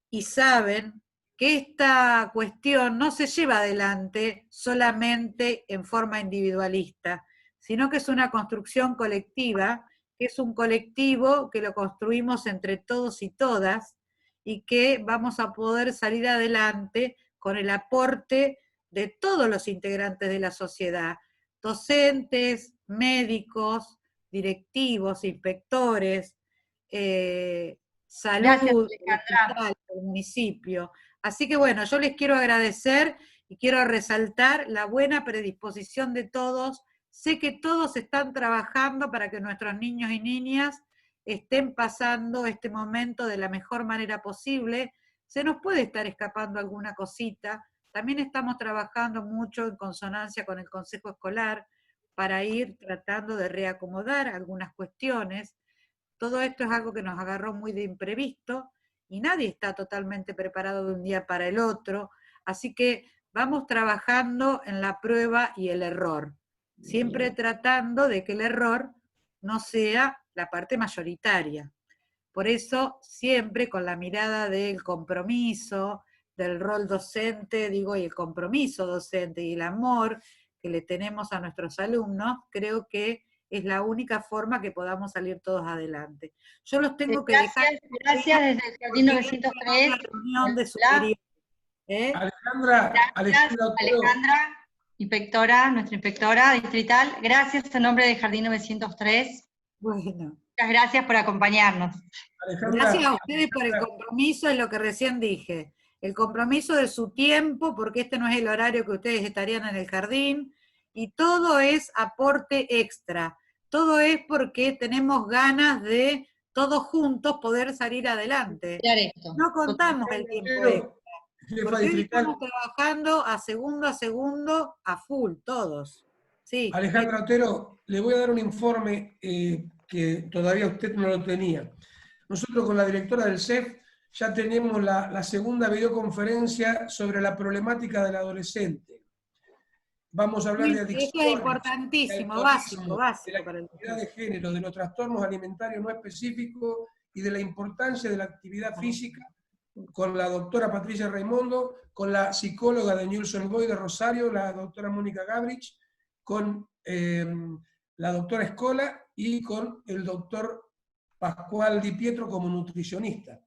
y saben que esta cuestión no se lleva adelante solamente en forma individualista, sino que es una construcción colectiva, que es un colectivo que lo construimos entre todos y todas, y que vamos a poder salir adelante con el aporte de todos los integrantes de la sociedad, docentes, médicos, directivos, inspectores, salud, hospital, el municipio. Así que bueno, yo les quiero agradecer y quiero resaltar la buena predisposición de todos. Sé que todos están trabajando para que nuestros niños y niñas estén pasando este momento de la mejor manera posible. Se nos puede estar escapando alguna cosita. También estamos trabajando mucho en consonancia con el Consejo Escolar para ir tratando de reacomodar algunas cuestiones. Todo esto es algo que nos agarró muy de imprevisto y nadie está totalmente preparado de un día para el otro. Así que vamos trabajando en la prueba y el error, siempre tratando de que el error no sea la parte mayoritaria. Por eso, siempre con la mirada del compromiso, del rol docente, digo, y el compromiso docente y el amor que le tenemos a nuestros alumnos, creo que es la única forma que podamos salir todos adelante. Yo los tengo que dejar... Gracias desde el Jardín 903. La reunión de superior. Alejandra, inspectora, nuestra inspectora distrital, gracias en nombre del Jardín 903. Bueno. Muchas gracias por acompañarnos. Gracias a ustedes por el compromiso, es lo que recién dije. El compromiso de su tiempo, porque este no es el horario que ustedes estarían en el jardín, y todo es aporte extra. Todo es porque tenemos ganas de todos juntos poder salir adelante. No contamos el tiempo extra. Porque hoy estamos trabajando a segundo, a full, todos. Sí. Alejandra Otero, le voy a dar un informe que todavía usted no lo tenía. Nosotros con la directora del CEF ya tenemos la segunda videoconferencia sobre la problemática del adolescente. Vamos a hablar de adicciones. Eso es importantísimo, básico de la actividad de género, de los trastornos alimentarios no específicos y de la importancia de la actividad física, con la doctora Patricia Raimondo, con la psicóloga de Newell's Old Boys de Rosario, la doctora Mónica Gabrich, con la doctora Escola y con el doctor Pascual Di Pietro como nutricionista.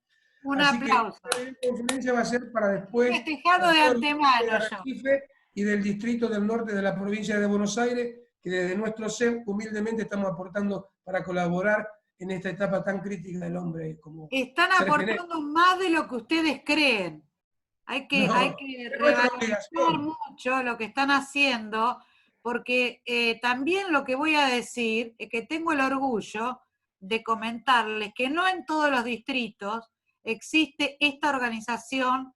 Un Así aplauso. Que la conferencia va a ser para después festejado de antemano y del distrito del norte de la provincia de Buenos Aires, que desde nuestro CEF humildemente estamos aportando para colaborar en esta etapa tan crítica del hombre. Como están aportando más de lo que ustedes creen. Hay que revalorizar mucho lo que están haciendo, porque también lo que voy a decir es que tengo el orgullo de comentarles que no en todos los distritos existe esta organización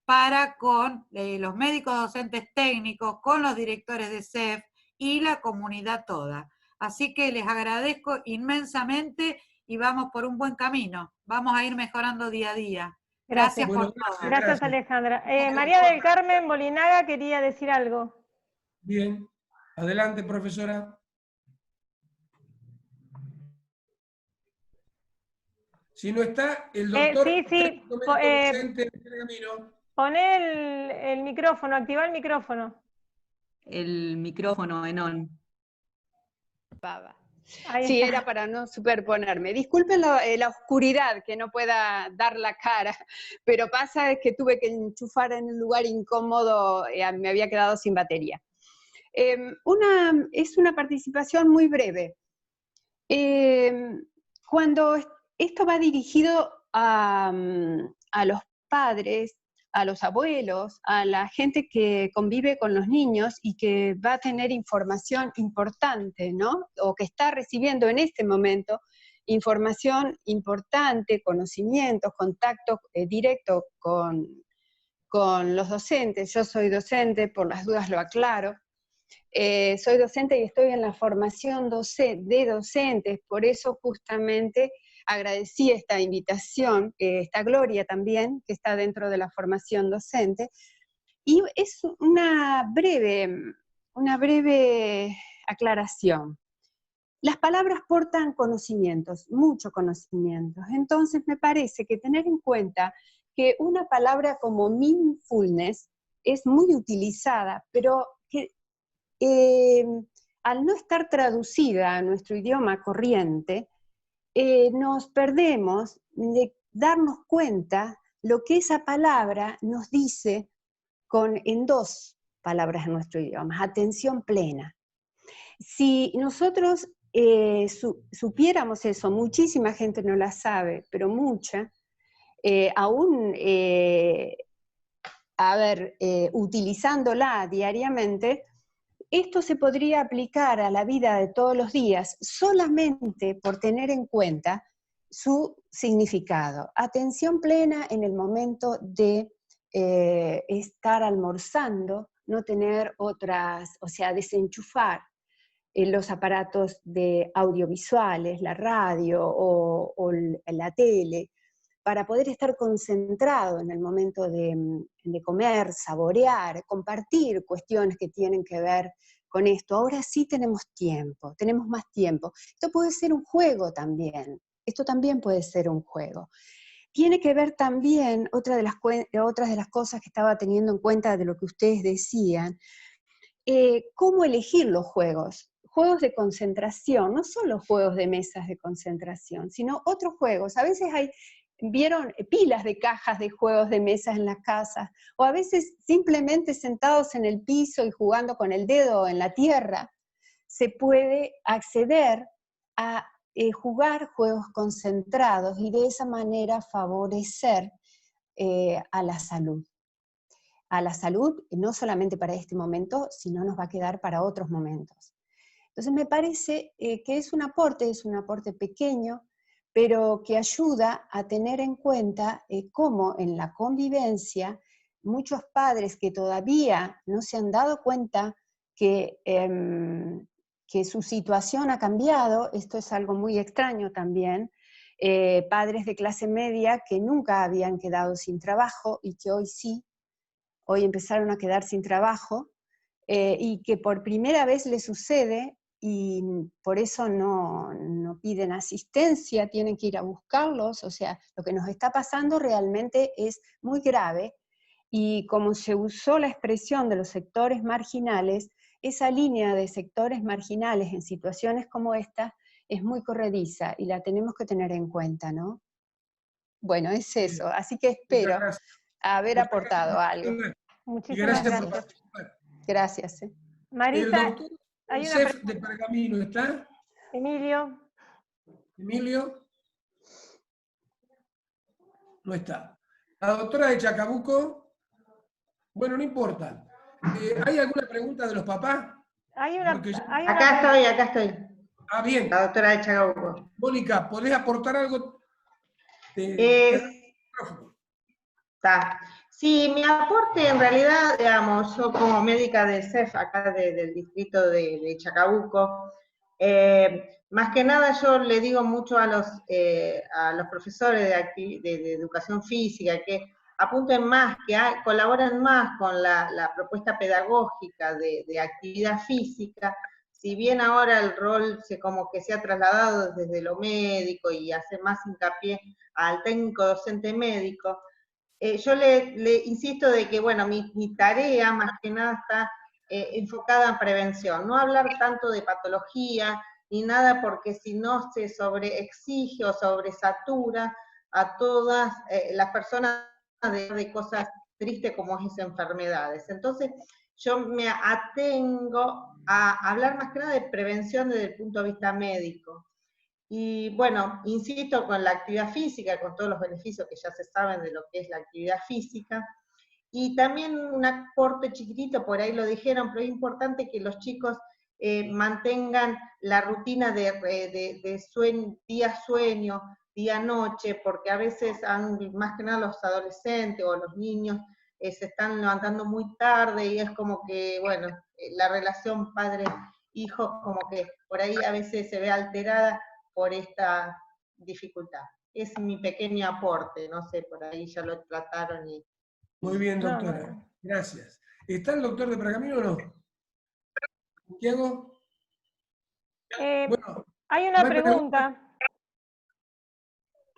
para con los médicos docentes técnicos, con los directores de CEF y la comunidad toda. Así que les agradezco inmensamente y vamos por un buen camino. Vamos a ir mejorando día a día. Gracias por todo. Gracias, Alejandra. María del Carmen Bolinaga quería decir algo. Bien. Adelante, profesora. Si no está, el doctor... Sí. Poné el micrófono, activa el micrófono. El micrófono en on. Sí, era para no superponerme. Disculpen la oscuridad, que no pueda dar la cara, pero pasa es que tuve que enchufar en un lugar incómodo, me había quedado sin batería. Es una participación muy breve. Cuando esto va dirigido a los padres, a los abuelos, a la gente que convive con los niños y que va a tener información importante, ¿no? O que está recibiendo en este momento información importante, conocimientos, contacto directo con los docentes. Yo soy docente, por las dudas lo aclaro. Soy docente y estoy en la formación de docentes, por eso justamente agradecí esta invitación, esta Gloria también, que está dentro de la formación docente, y es una breve aclaración. las palabras portan conocimientos, muchos conocimientos. Entonces me parece que tener en cuenta que una palabra como mindfulness es muy utilizada, pero que al no estar traducida a nuestro idioma corriente, nos perdemos de darnos cuenta lo que esa palabra nos dice en dos palabras en nuestro idioma: atención plena. Si nosotros supiéramos eso, muchísima gente no la sabe, pero mucha, aún utilizándola diariamente, esto se podría aplicar a la vida de todos los días solamente por tener en cuenta su significado. Atención plena en el momento de estar almorzando, no tener otras, o sea, desenchufar los aparatos de audiovisuales, la radio o la tele, para poder estar concentrado en el momento de comer, saborear, compartir cuestiones que tienen que ver con esto. Ahora sí tenemos tiempo, tenemos más tiempo. Esto puede ser un juego también, esto también puede ser un juego. Tiene que ver también, otras de las cosas que estaba teniendo en cuenta de lo que ustedes decían, cómo elegir los juegos. Juegos de concentración, no solo juegos de mesas de concentración, sino otros juegos. A veces vieron pilas de cajas de juegos de mesas en las casas, o a veces simplemente sentados en el piso y jugando con el dedo en la tierra, se puede acceder a jugar juegos concentrados y de esa manera favorecer a la salud. A la salud, no solamente para este momento, sino nos va a quedar para otros momentos. Entonces me parece que es un aporte pequeño, pero que ayuda a tener en cuenta cómo en la convivencia muchos padres que todavía no se han dado cuenta que su situación ha cambiado, esto es algo muy extraño también, padres de clase media que nunca habían quedado sin trabajo y que hoy sí, hoy empezaron a quedar sin trabajo, y que por primera vez les sucede, y por eso no piden asistencia, tienen que ir a buscarlos. O sea, lo que nos está pasando realmente es muy grave, y como se usó la expresión de los sectores marginales, esa línea de sectores marginales en situaciones como esta es muy corrediza, y la tenemos que tener en cuenta, ¿no? Bueno, es eso, así que espero haber aportado algo. Muchísimas Gracias. gracias. Gracias. Marisa, El doctor hay una Josef de Pergamino, ¿está? Emilio. Emilio. No está. La doctora de Chacabuco. Bueno, no importa. ¿Hay alguna pregunta de los papás? Acá estoy. Ah, bien. La doctora de Chacabuco. Mónica, ¿podés aportar algo? Está. Sí, mi aporte en realidad, digamos, yo como médica del CEF, acá del distrito de Chacabuco, más que nada yo le digo mucho a los profesores de educación física que apunten más, que colaboren más con la propuesta pedagógica de actividad física. Si bien ahora el rol como que se ha trasladado desde lo médico y hace más hincapié al técnico docente médico, yo le insisto de que, bueno, mi tarea más que nada está enfocada en prevención, no hablar tanto de patología ni nada, porque si no se sobreexige o sobresatura a todas las personas de cosas tristes como es enfermedades. Entonces, yo me atengo a hablar más que nada de prevención desde el punto de vista médico. Y bueno, insisto con la actividad física, con todos los beneficios que ya se saben de lo que es la actividad física. Y también un aporte chiquitito, por ahí lo dijeron, pero es importante que los chicos mantengan la rutina de día-sueño, día-noche, porque a veces, más que nada los adolescentes o los niños, se están levantando muy tarde y es como que, bueno, la relación padre-hijo como que por ahí a veces se ve alterada por esta dificultad. Es mi pequeño aporte, no sé, por ahí ya lo trataron. Muy bien, doctora. Gracias. ¿Está el doctor de Pergamino o no? ¿Santiago? Bueno. Hay una ¿No hay pregunta.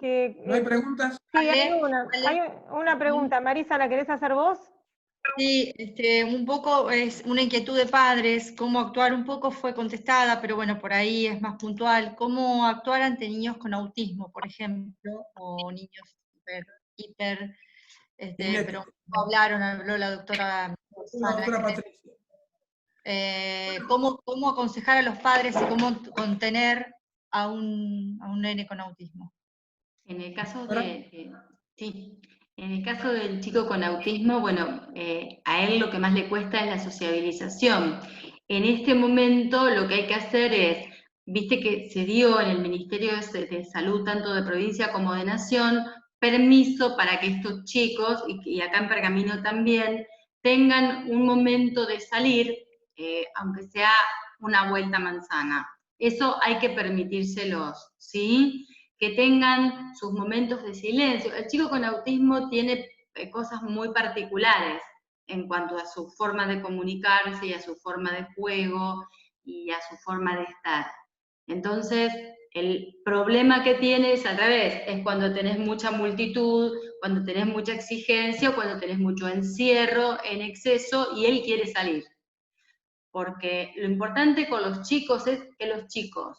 ¿No hay preguntas? Sí, hay Dale. una pregunta. Marisa, ¿la querés hacer vos? Sí, un poco es una inquietud de padres, cómo actuar, un poco fue contestada, pero bueno, por ahí es más puntual, cómo actuar ante niños con autismo, por ejemplo, o niños hiper pero habló la doctora La doctora Patricia. cómo aconsejar a los padres y cómo contener a un nene con autismo. En el caso sí, en el caso del chico con autismo, bueno, a él lo que más le cuesta es la sociabilización. En este momento lo que hay que hacer es, viste que se dio en el Ministerio de Salud, tanto de provincia como de nación, permiso para que estos chicos, y acá en Pergamino también, tengan un momento de salir, aunque sea una vuelta a manzana. Eso hay que permitírselos, ¿sí? Que tengan sus momentos de silencio. El chico con autismo tiene cosas muy particulares en cuanto a su forma de comunicarse y a su forma de juego y a su forma de estar. Entonces, el problema que tiene es al revés, es cuando tenés mucha multitud, cuando tenés mucha exigencia, o cuando tenés mucho encierro en exceso y él quiere salir. Porque lo importante con los chicos es que los chicos,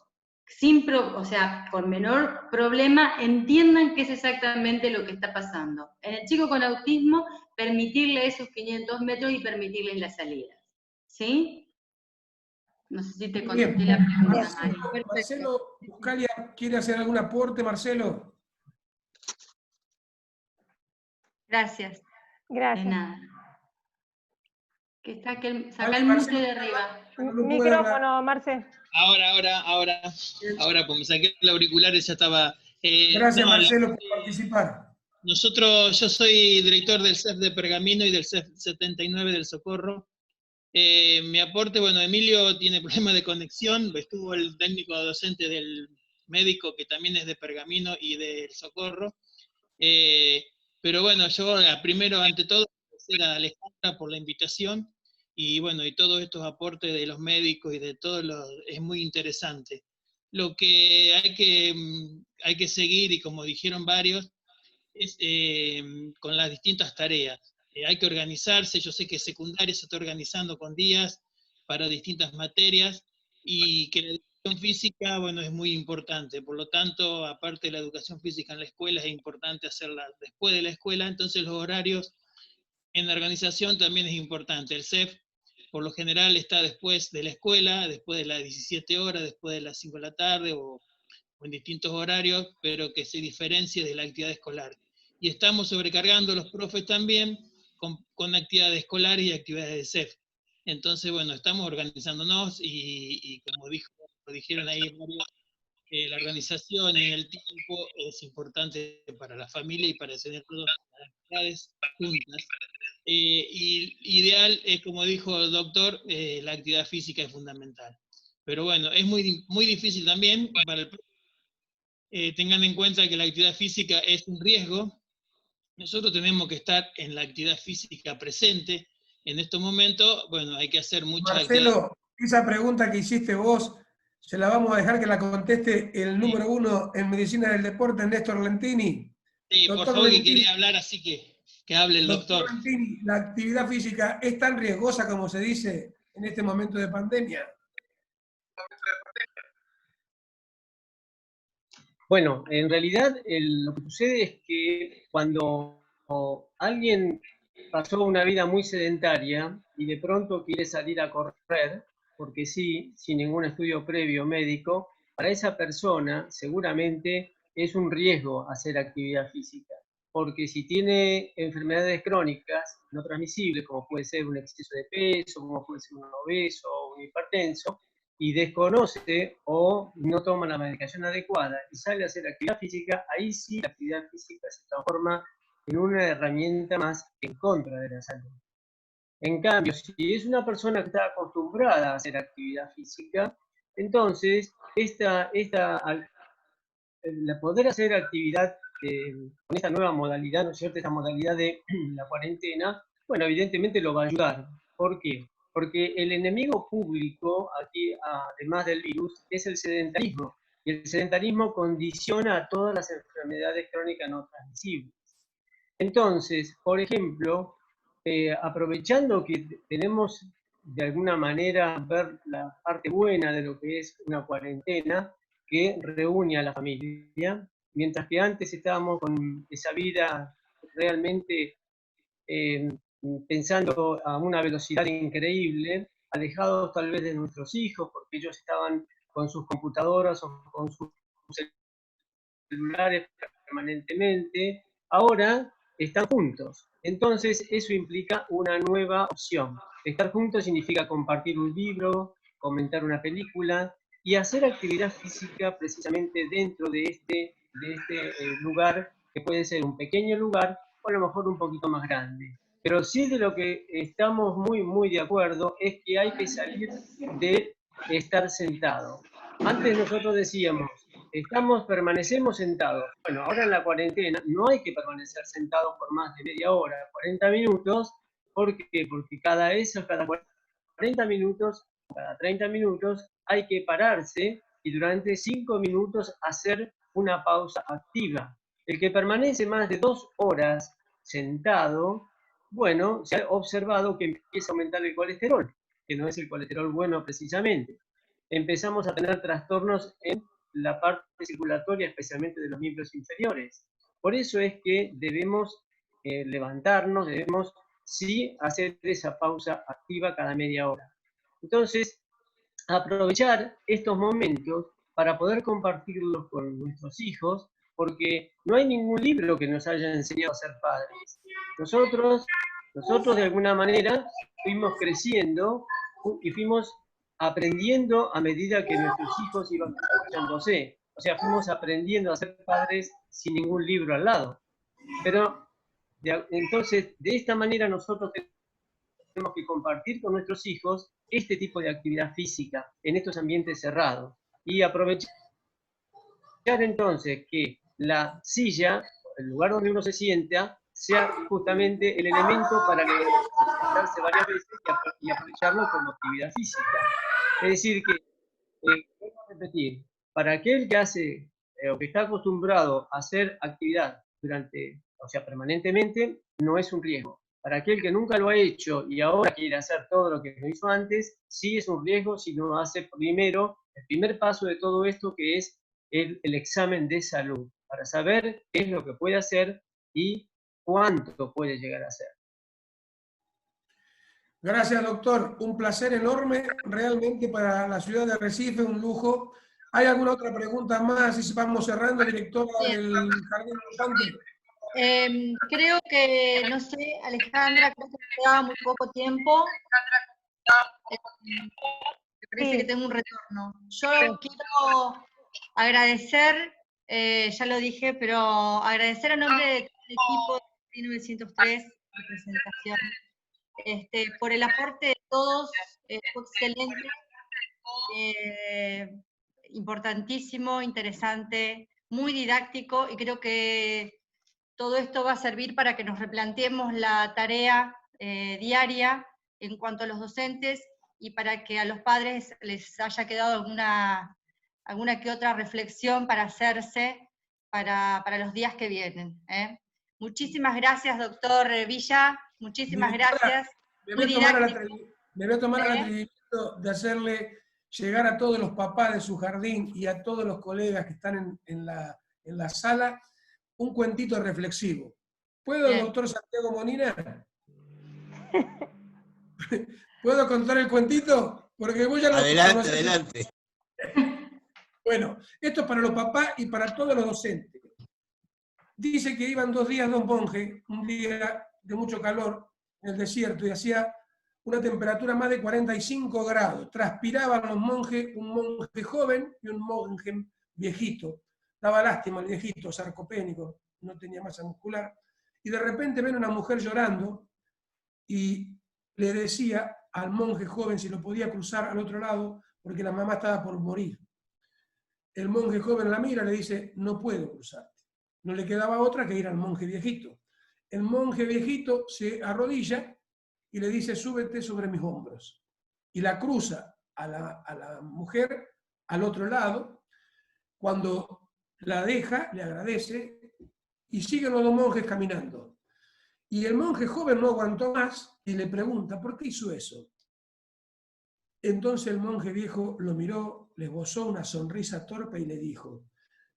con menor problema, entiendan qué es exactamente lo que está pasando. En el chico con autismo, permitirle esos 500 metros y permitirles las salidas. ¿Sí? No sé si te contesté la pregunta, Mari. Marcelo Buscalia, ¿quiere hacer algún aporte, Marcelo? Gracias. Gracias. De nada. Que saca el mute de arriba. Micrófono, Marce. Ahora, pues me saqué el auricular y ya estaba. Gracias, Marcelo, por participar. Yo soy director del CEF de Pergamino y del CEF 79 del Socorro. Mi aporte, bueno, Emilio tiene problemas de conexión, estuvo el técnico docente del médico que también es de Pergamino y del Socorro. Pero bueno, yo primero, ante todo, agradecer a Alejandra por la invitación y bueno, y todos estos aportes de los médicos y de todos es muy interesante. Lo que hay que seguir, y como dijeron varios, es con las distintas tareas. Hay que organizarse, yo sé que secundaria se está organizando con días para distintas materias, y que la educación física, bueno, es muy importante. Por lo tanto, aparte de la educación física en la escuela, es importante hacerla después de la escuela, entonces los horarios en la organización también es importante. El CEF, por lo general, está después de la escuela, después de las 17 horas, después de las 5 de la tarde, o en distintos horarios, pero que se diferencie de la actividad escolar. Y estamos sobrecargando a los profes también con actividades escolares y actividades de CEF. Entonces, bueno, estamos organizándonos y como dijeron ahí, la organización y el tiempo es importante para la familia y para tener todas las actividades juntas. Y ideal es, como dijo el doctor, la actividad física es fundamental. Pero bueno, es muy difícil también para el tengan en cuenta que la actividad física es un riesgo. Nosotros tenemos que estar en la actividad física presente. En estos momentos, bueno, hay que hacer muchas actividades. Marcelo, esa pregunta que hiciste vos, se la vamos a dejar que la conteste el número 1 en medicina del deporte, Néstor Lentini. Sí, por favor, que quería hablar, así que hable el doctor. Lentini, ¿la actividad física es tan riesgosa como se dice en este momento de pandemia? Bueno, en realidad lo que sucede es que cuando alguien pasó una vida muy sedentaria y de pronto quiere salir a correr, porque sí, sin ningún estudio previo médico, para esa persona seguramente es un riesgo hacer actividad física, porque si tiene enfermedades crónicas no transmisibles, como puede ser un exceso de peso, como puede ser un obeso o un hipertenso, y desconoce o no toma la medicación adecuada y sale a hacer actividad física, ahí sí la actividad física se transforma en una herramienta más en contra de la salud. En cambio, si es una persona que está acostumbrada a hacer actividad física, entonces poder hacer actividad con esta nueva modalidad, ¿no es cierto?, esta modalidad de la cuarentena, bueno, evidentemente lo va a ayudar. ¿Por qué? Porque el enemigo público, aquí, además del virus, es el sedentarismo. Y el sedentarismo condiciona a todas las enfermedades crónicas no transmisibles. Entonces, por ejemplo, aprovechando que tenemos de alguna manera ver la parte buena de lo que es una cuarentena que reúne a la familia, mientras que antes estábamos con esa vida realmente pensando a una velocidad increíble, alejados tal vez de nuestros hijos, porque ellos estaban con sus computadoras o con sus celulares permanentemente, ahora están juntos. Entonces eso implica una nueva opción. Estar juntos significa compartir un libro, comentar una película y hacer actividad física precisamente dentro de este lugar, que puede ser un pequeño lugar o a lo mejor un poquito más grande. Pero sí de lo que estamos muy de acuerdo es que hay que salir de estar sentado. Antes nosotros decíamos, permanecemos sentados. Bueno, ahora en la cuarentena no hay que permanecer sentados por más de media hora, 40 minutos. ¿Por qué? Porque cada 40 minutos, cada 30 minutos, hay que pararse y durante 5 minutos hacer una pausa activa. El que permanece más de 2 horas sentado, bueno, se ha observado que empieza a aumentar el colesterol, que no es el colesterol bueno precisamente. Empezamos a tener trastornos en la parte circulatoria, especialmente de los miembros inferiores. Por eso es que debemos levantarnos, debemos sí hacer esa pausa activa cada media hora. Entonces, aprovechar estos momentos para poder compartirlos con nuestros hijos, porque no hay ningún libro que nos haya enseñado a ser padres. Nosotros de alguna manera fuimos creciendo y fuimos aprendiendo a medida que nuestros hijos iban desarrollándose. O sea, fuimos aprendiendo a ser padres sin ningún libro al lado. Pero entonces, de esta manera nosotros tenemos que compartir con nuestros hijos este tipo de actividad física en estos ambientes cerrados. Y aprovechar entonces que la silla, el lugar donde uno se sienta, sea justamente el elemento para levantarse varias veces y aprovecharlo como actividad física. Es decir que, voy a repetir, para aquel que hace o que está acostumbrado a hacer actividad permanentemente, no es un riesgo. Para aquel que nunca lo ha hecho y ahora quiere hacer todo lo que no hizo antes, sí es un riesgo si no hace primero el primer paso de todo esto, que es el examen de salud, para saber qué es lo que puede hacer y cuánto puede llegar a hacer. Gracias, doctor. Un placer enorme, realmente para la ciudad de Recife, un lujo. ¿Hay alguna otra pregunta más? Y vamos cerrando, directora del Jardín Infante. Creo que, no sé, Alejandra, creo que me quedaba muy poco tiempo. Me parece que tengo un retorno. Yo quiero agradecer, ya lo dije, pero agradecer a nombre de todo el equipo de 1903 de presentación, por el aporte de todos, fue excelente, importantísimo, interesante, muy didáctico, y creo que todo esto va a servir para que nos replanteemos la tarea diaria en cuanto a los docentes, y para que a los padres les haya quedado alguna que otra reflexión para hacerse para los días que vienen. Muchísimas gracias, doctor Villa, muchísimas gracias. Me voy a tomar el atrevimiento de hacerle llegar a todos los papás de su jardín y a todos los colegas que están en la sala un cuentito reflexivo. ¿Puedo, doctor Santiago Monina? ¿Puedo contar el cuentito? Porque vos ya lo conocés. Adelante. Bueno, esto es para los papás y para todos los docentes. Dice que iban 2 días 2 monjes, un día de mucho calor en el desierto, y hacía una temperatura más de 45 grados. Transpiraban los monjes, un monje joven y un monje viejito. Daba lástima al viejito, sarcopénico, no tenía masa muscular. Y de repente ven a una mujer llorando y le decía al monje joven si lo podía cruzar al otro lado porque la mamá estaba por morir. El monje joven la mira y le dice, no puedo cruzarte. No le quedaba otra que ir al monje viejito. El monje viejito se arrodilla y le dice, súbete sobre mis hombros. Y la cruza a la mujer al otro lado, Cuando la deja, le agradece, y siguen los dos monjes caminando. Y el monje joven no aguantó más y le pregunta, ¿por qué hizo eso? Entonces el monje viejo lo miró, le esbozó una sonrisa torpe y le dijo,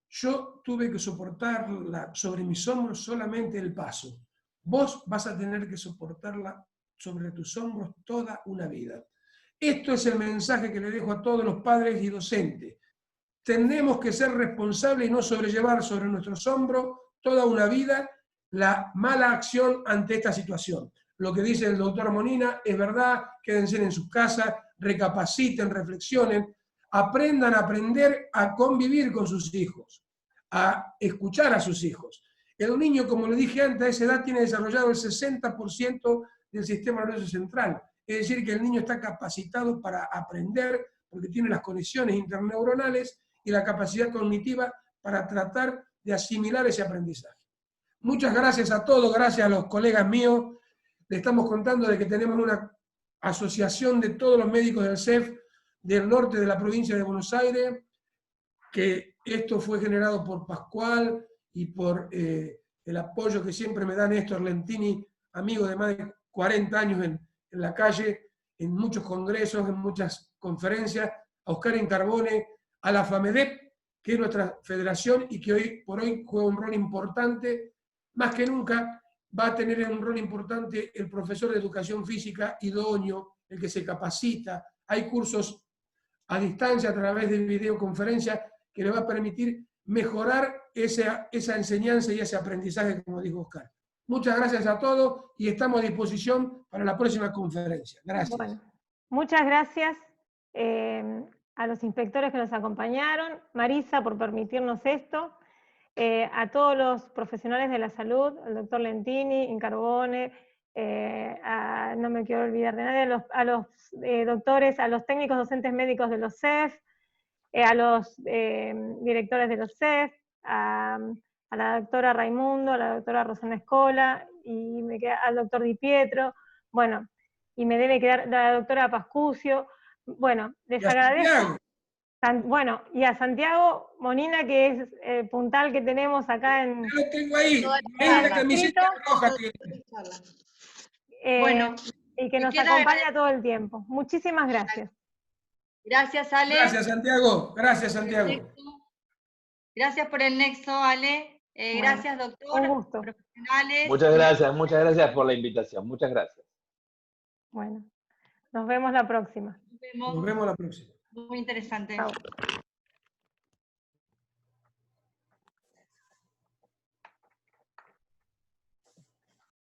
yo tuve que soportar sobre mis hombros solamente el paso. Vos vas a tener que soportarla sobre tus hombros toda una vida. Esto es el mensaje que le dejo a todos los padres y docentes. Tenemos que ser responsables y no sobrellevar sobre nuestros hombros toda una vida la mala acción ante esta situación. Lo que dice el doctor Monina es verdad, quédense en sus casas, recapaciten, reflexionen, aprendan a aprender a convivir con sus hijos, a escuchar a sus hijos. El niño, como le dije antes, a esa edad tiene desarrollado el 60% del sistema nervioso central. Es decir, que el niño está capacitado para aprender porque tiene las conexiones interneuronales y la capacidad cognitiva para tratar de asimilar ese aprendizaje. Muchas gracias a todos, gracias a los colegas míos. Le estamos contando de que tenemos una asociación de todos los médicos del CEF del norte de la provincia de Buenos Aires, que esto fue generado por Pascual y por el apoyo que siempre me da Néstor Lentini, amigo de más de 40 años en la calle, en muchos congresos, en muchas conferencias, a Oscar Incarbone, a la FAMEDEP, que es nuestra federación y que hoy por hoy juega un rol importante, más que nunca va a tener un rol importante el profesor de educación física idóneo, el que se capacita. Hay cursos a distancia a través de videoconferencia que le va a permitir mejorar esa enseñanza y ese aprendizaje, como dijo Oscar. Muchas gracias a todos y estamos a disposición para la próxima conferencia. Gracias. Bueno, muchas gracias a los inspectores que nos acompañaron, Marisa por permitirnos esto, a todos los profesionales de la salud, al doctor Lentini, Incarbone, no me quiero olvidar de nadie, a los doctores, a los técnicos docentes médicos de los CEF, a los directores de los CEF, a la doctora Raimundo, a la doctora Rosana Escola, y me queda al doctor Di Pietro, bueno, y me debe quedar la doctora Pascucio. Bueno, les agradezco. Bueno, y a Santiago Monina, que es el puntal que tenemos acá en... Yo lo tengo ahí, es la camiseta roja. Bueno, y que nos acompaña todo el tiempo. Muchísimas gracias. Gracias, Ale. Gracias, Santiago. Gracias, Santiago. Gracias por el nexo, Ale. Gracias, doctor. Un gusto. Profesionales. Muchas gracias por la invitación. Muchas gracias. Bueno, nos vemos la próxima. Nos vemos la próxima. Muy interesante. Chao.